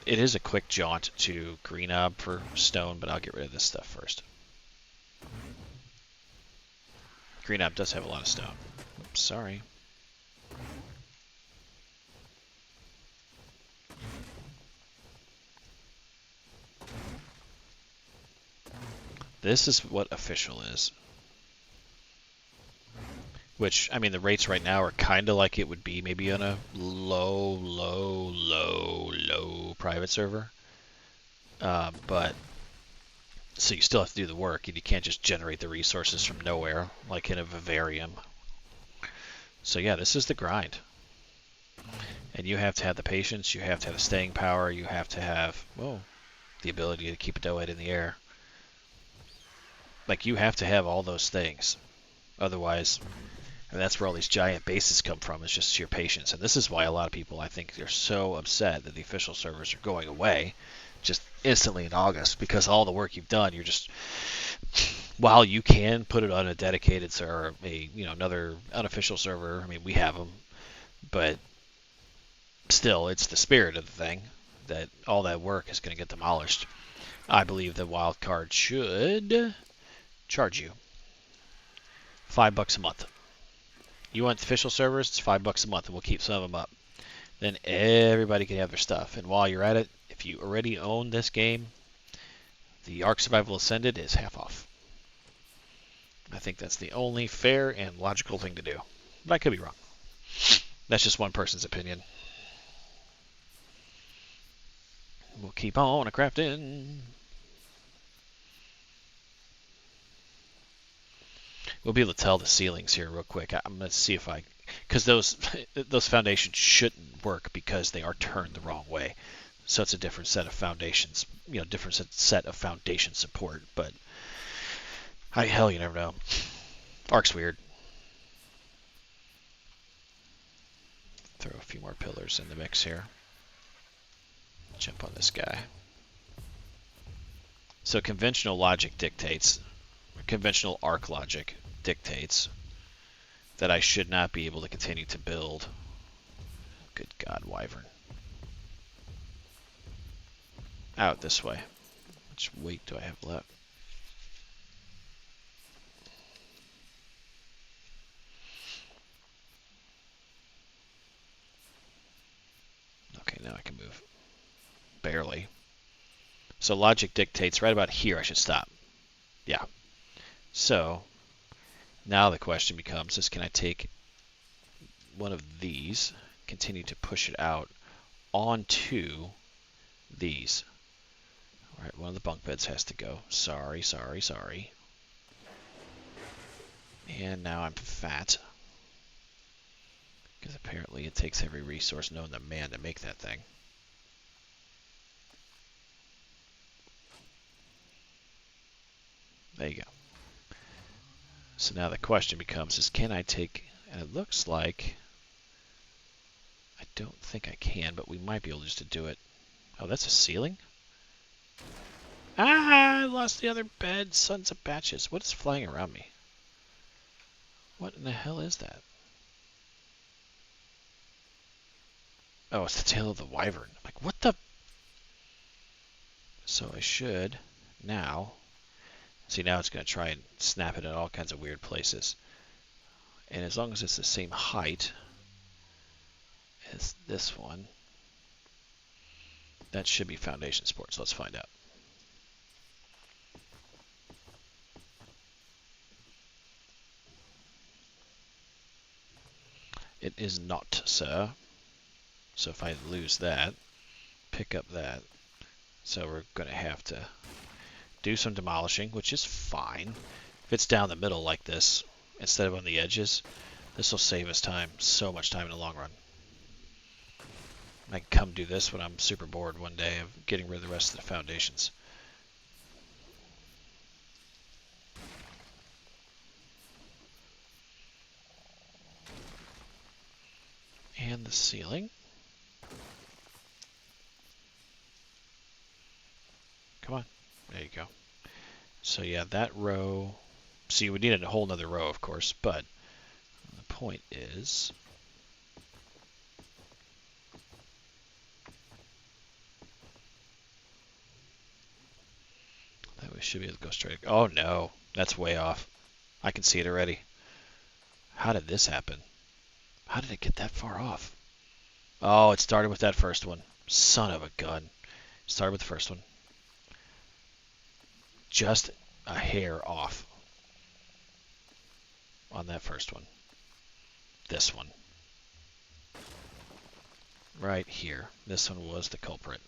It is a quick jaunt to Green Ob for stone, but I'll get rid of this stuff first. Green Ob does have a lot of stone. Oops, sorry. This is what official is. Which, I mean, the rates right now are kind of like it would be maybe on a low private server. But, so you still have to do the work, and you can't just generate the resources from nowhere, like in a vivarium. So yeah, this is the grind. And you have to have the patience, you have to have the staying power, you have to have, well, the ability to keep a Doed in the air. Like, you have to have all those things. Otherwise, and that's where all these giant bases come from, is just sheer patience. And this is why a lot of people, I think, are so upset that the official servers are going away just instantly in August, because all the work you've done, you're just, while you can put it on a dedicated server, another unofficial server, I mean, we have them, but still, it's the spirit of the thing that all that work is going to get demolished. I believe the wildcard should charge you $5 a month. You want official servers? It's $5 a month, and we'll keep some of them up. Then everybody can have their stuff. And while you're at it, if you already own this game, the Ark Survival Ascended is half off. I think that's the only fair and logical thing to do. But I could be wrong. That's just one person's opinion. We'll keep on a crafting. We'll be able to tell the ceilings here real quick. I'm going to see if because those foundations shouldn't work because they are turned the wrong way. So it's a different set of foundations, different set of foundation support. But hell, you never know. Arc's weird. Throw a few more pillars in the mix here. Jump on this guy. So conventional logic dictates, conventional arc logic dictates that I should not be able to continue to build. Good God, Wyvern. Out this way. How much weight do I have left? Okay, now I can move. Barely. So logic dictates right about here I should stop. Yeah. So now the question becomes is can I take one of these, continue to push it out onto these. Alright, one of the bunk beds has to go. Sorry. And now I'm fat. Because apparently it takes every resource known to man to make that thing. There you go. So now the question becomes is can I take, and it looks like, I don't think I can, but we might be able just to do it. Oh, that's a ceiling? Ah, I lost the other bed, sons of batches. What is flying around me? What in the hell is that? Oh, it's the tail of the wyvern. I'm like, what the? So I should now, see now it's going to try and snap it in all kinds of weird places. And as long as it's the same height as this one, that should be foundation support. So let's find out. It is not, sir. So if I lose that, pick up that. So we're going to have to do some demolishing, which is fine. If it's down the middle like this, instead of on the edges, this will save us time, so much time in the long run. I can come do this when I'm super bored one day of getting rid of the rest of the foundations. And the ceiling. Come on. There you go. So yeah, that row. See, we needed a whole nother row, of course, but the point is that we should be able to go straight. Oh no, that's way off. I can see it already. How did this happen? How did it get that far off? Oh, it started with that first one. Son of a gun. Started with the first one. Just a hair off on that first one. This one. Right here. This one was the culprit.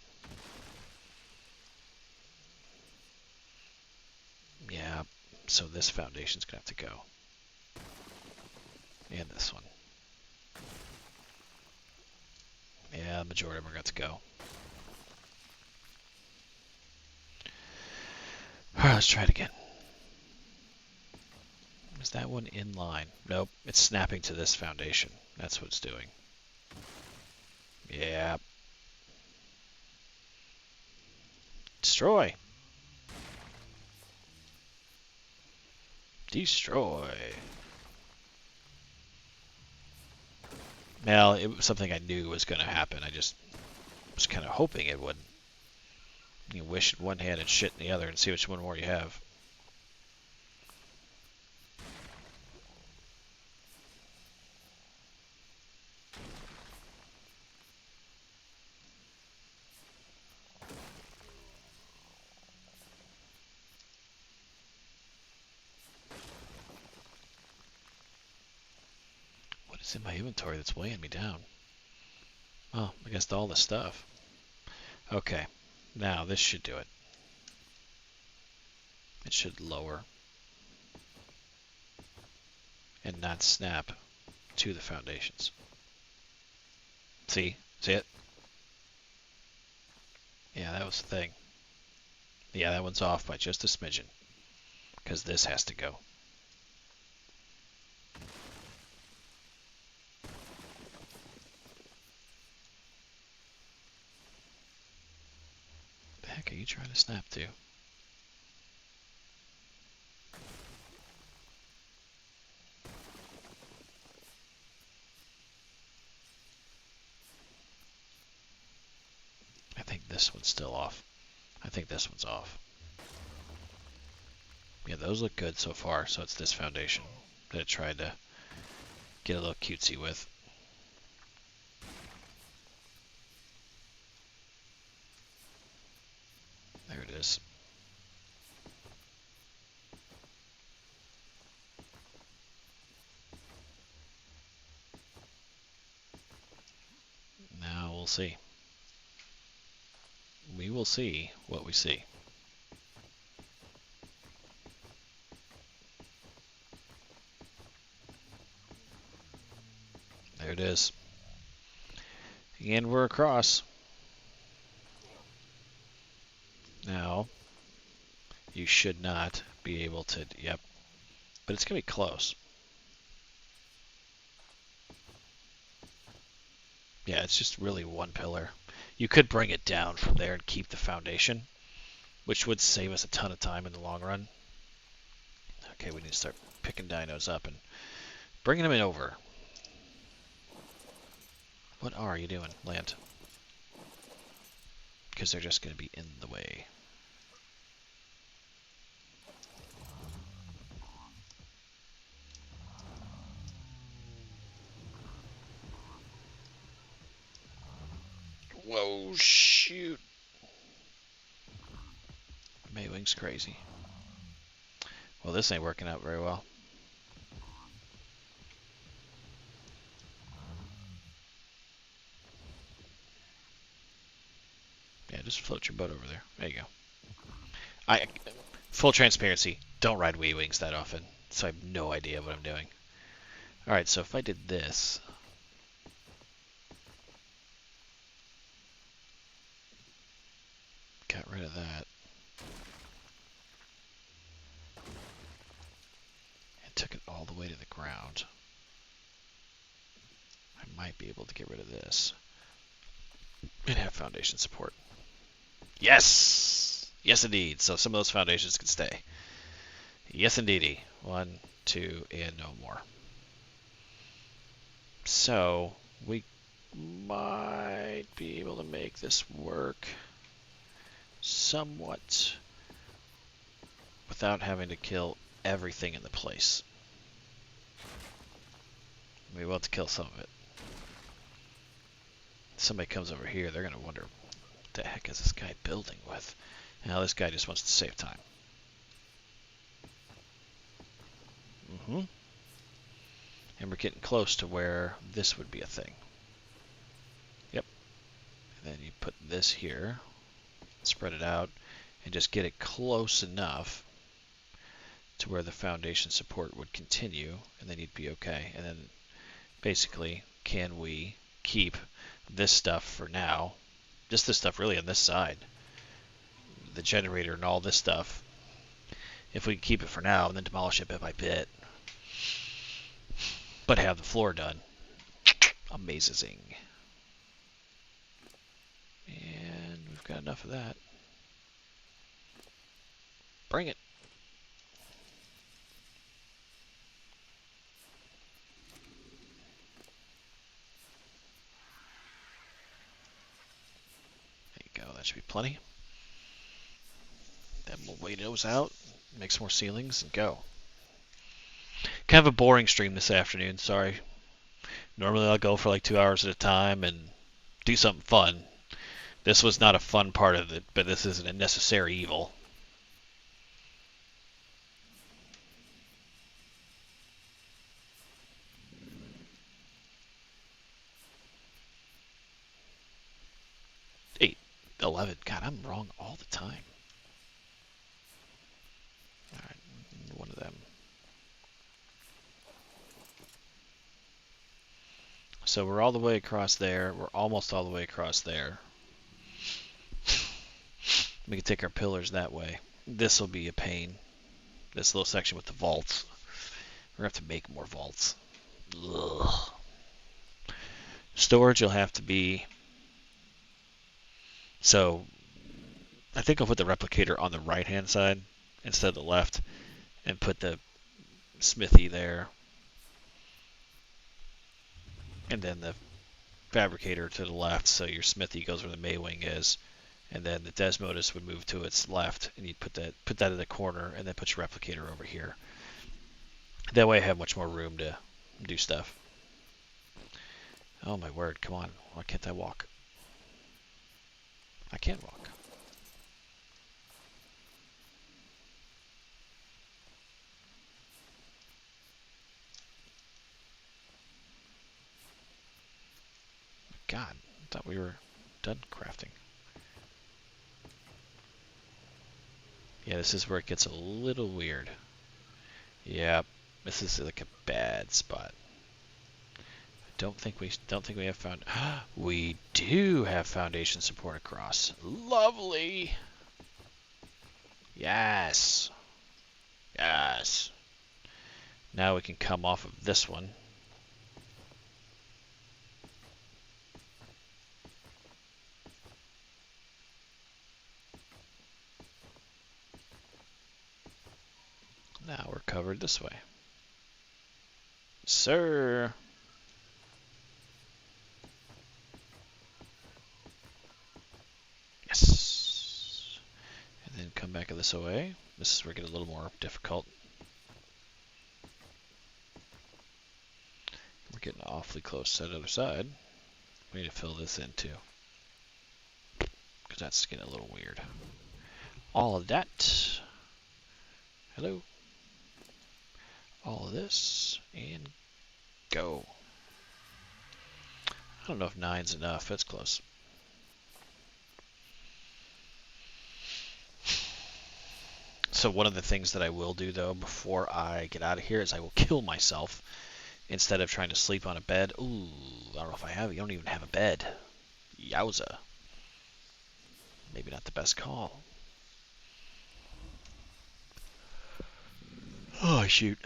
Yeah, so this foundation's going to have to go. And this one. Yeah, the majority of them are going to go. Alright, let's try it again. Is that one in line? Nope, it's snapping to this foundation. That's what it's doing. Yeah. Destroy. Destroy. Well, it was something I knew was going to happen. I just was kind of hoping it would. You wish in one hand and shit in the other and see which one more you have. What is in my inventory that's weighing me down? Oh, I guess all the stuff. Okay, now this should do it. It should lower. and not snap to the foundations. See? See it? Yeah, that was the thing. Yeah, that one's off by just a smidgen, because this has to go. The heck are you trying to snap to? I think this one's still off. I think this one's off. Yeah, those look good so far, so it's this foundation that I tried to get a little cutesy with. There it is. Now we'll see. We will see what we see. There it is. And we're across. Now, you should not be able to, yep, but it's going to be close. Yeah, it's just really one pillar. You could bring it down from there and keep the foundation, which would save us a ton of time in the long run. Okay, we need to start picking dinos up and bringing them in over. What are you doing, land? Because they're just going to be in the way. Whoa, shoot. Maywing's crazy. Well, this ain't working out very well. Yeah, just float your boat over there. There you go. Full transparency, don't ride Wee-Wings that often, so I have no idea what I'm doing. Alright, so if I did this... Got rid of that. And took it all the way to the ground. I might be able to get rid of this. And have foundation support. Yes! Yes, indeed. So some of those foundations can stay. Yes, indeedy. 1, 2, and no more. So, we might be able to make this work somewhat without having to kill everything in the place. We will have to kill some of it. Somebody comes over here, they're going to wonder, what the heck is this guy building with? Now this guy just wants to save time. And we're getting close to where this would be a thing. Yep. And then you put this here, spread it out, and just get it close enough to where the foundation support would continue, and then you'd be okay. And then basically, can we keep this stuff for now? Just this stuff really on this side. The generator and all this stuff. If we can keep it for now and then demolish it bit by bit, but have the floor done. Amazing. And we've got enough of that. Bring it. There you go. That should be plenty. Then we'll weigh those out, make some more ceilings, and go. Kind of a boring stream this afternoon, sorry. Normally I'll go for like 2 hours at a time and do something fun. This was not a fun part of it, but this isn't a necessary evil. Eight, 11. God, I'm wrong all the time. Alright, one of them. So we're all the way across there. We're almost all the way across there. We can take our pillars that way. This will be a pain. This little section with the vaults. We're going to have to make more vaults. Ugh. Storage will have to be... So, I think I'll put the replicator on the right-hand side instead of the left, and put the smithy there, and then the fabricator to the left, so your smithy goes where the Maywing is, and then the Desmodus would move to its left, and you put that in the corner, and then put your replicator over here. That way I have much more room to do stuff. Oh my word, come on. Why can't I walk? I can't walk. God, I thought we were done crafting. Yeah, this is where it gets a little weird. Yep, this is like a bad spot. Don't think we have found. We do have foundation support across. Lovely. Yes. Yes. Now we can come off of this one. Now we're covered this way. Sir. Yes. And then come back this way. This is where it gets a little more difficult. We're getting awfully close to the other side. We need to fill this in too, because that's getting a little weird. All of that. Hello. All of this. And go. I don't know if 9's enough. That's close. So one of the things that I will do, though, before I get out of here is I will kill myself instead of trying to sleep on a bed. Ooh, I don't know if I have it. You don't even have a bed. Yowza. Maybe not the best call. Oh, shoot.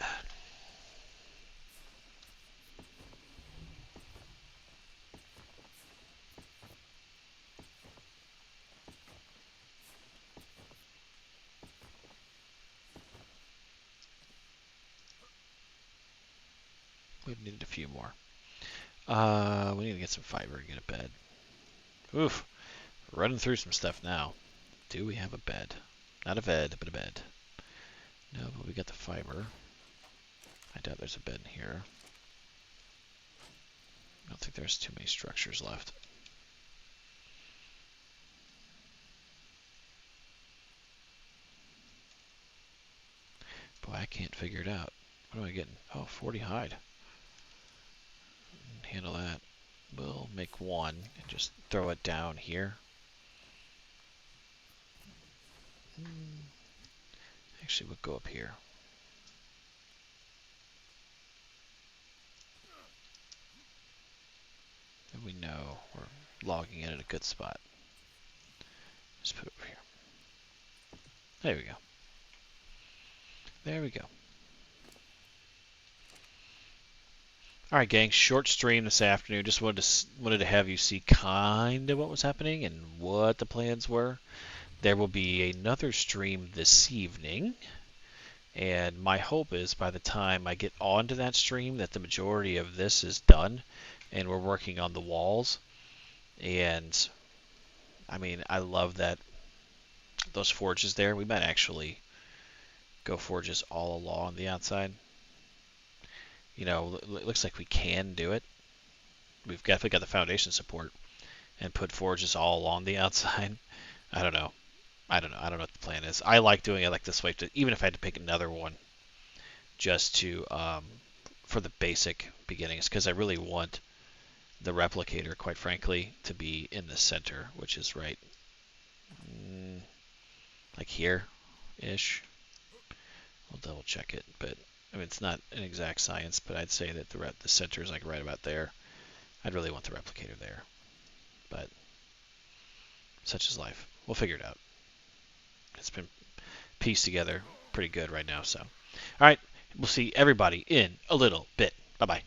We needed a few more. We need to get some fiber and get a bed. Oof. Running through some stuff now. Do we have a bed? Not a bed, but a bed. No, but we got the fiber. I doubt there's a bed in here. I don't think there's too many structures left. Boy, I can't figure it out. What am I getting? Oh, 40 hide. Handle that. We'll make one and just throw it down here. Actually, we'll go up here. And we know we're logging in at a good spot. Just put it over here. There we go. There we go. Alright, gang, short stream this afternoon. Just wanted to have you see kind of what was happening and what the plans were. There will be another stream this evening, and my hope is by the time I get onto that stream that the majority of this is done and we're working on the walls. And I mean, I love that those forges there. We might actually go forges all along the outside. You know, it looks like we can do it. We've definitely got the foundation support and put forges all along the outside. I don't know. I don't know what the plan is. I like doing it like this way, even if I had to pick another one just to for the basic beginnings, because I really want the replicator, quite frankly, to be in the center, which is right like here-ish. I'll double check it, but I mean it's not an exact science, but I'd say that the center is like right about there. I'd really want the replicator there, but such is life. We'll figure it out. It's been pieced together pretty good right now. So, all right, we'll see everybody in a little bit. Bye-bye.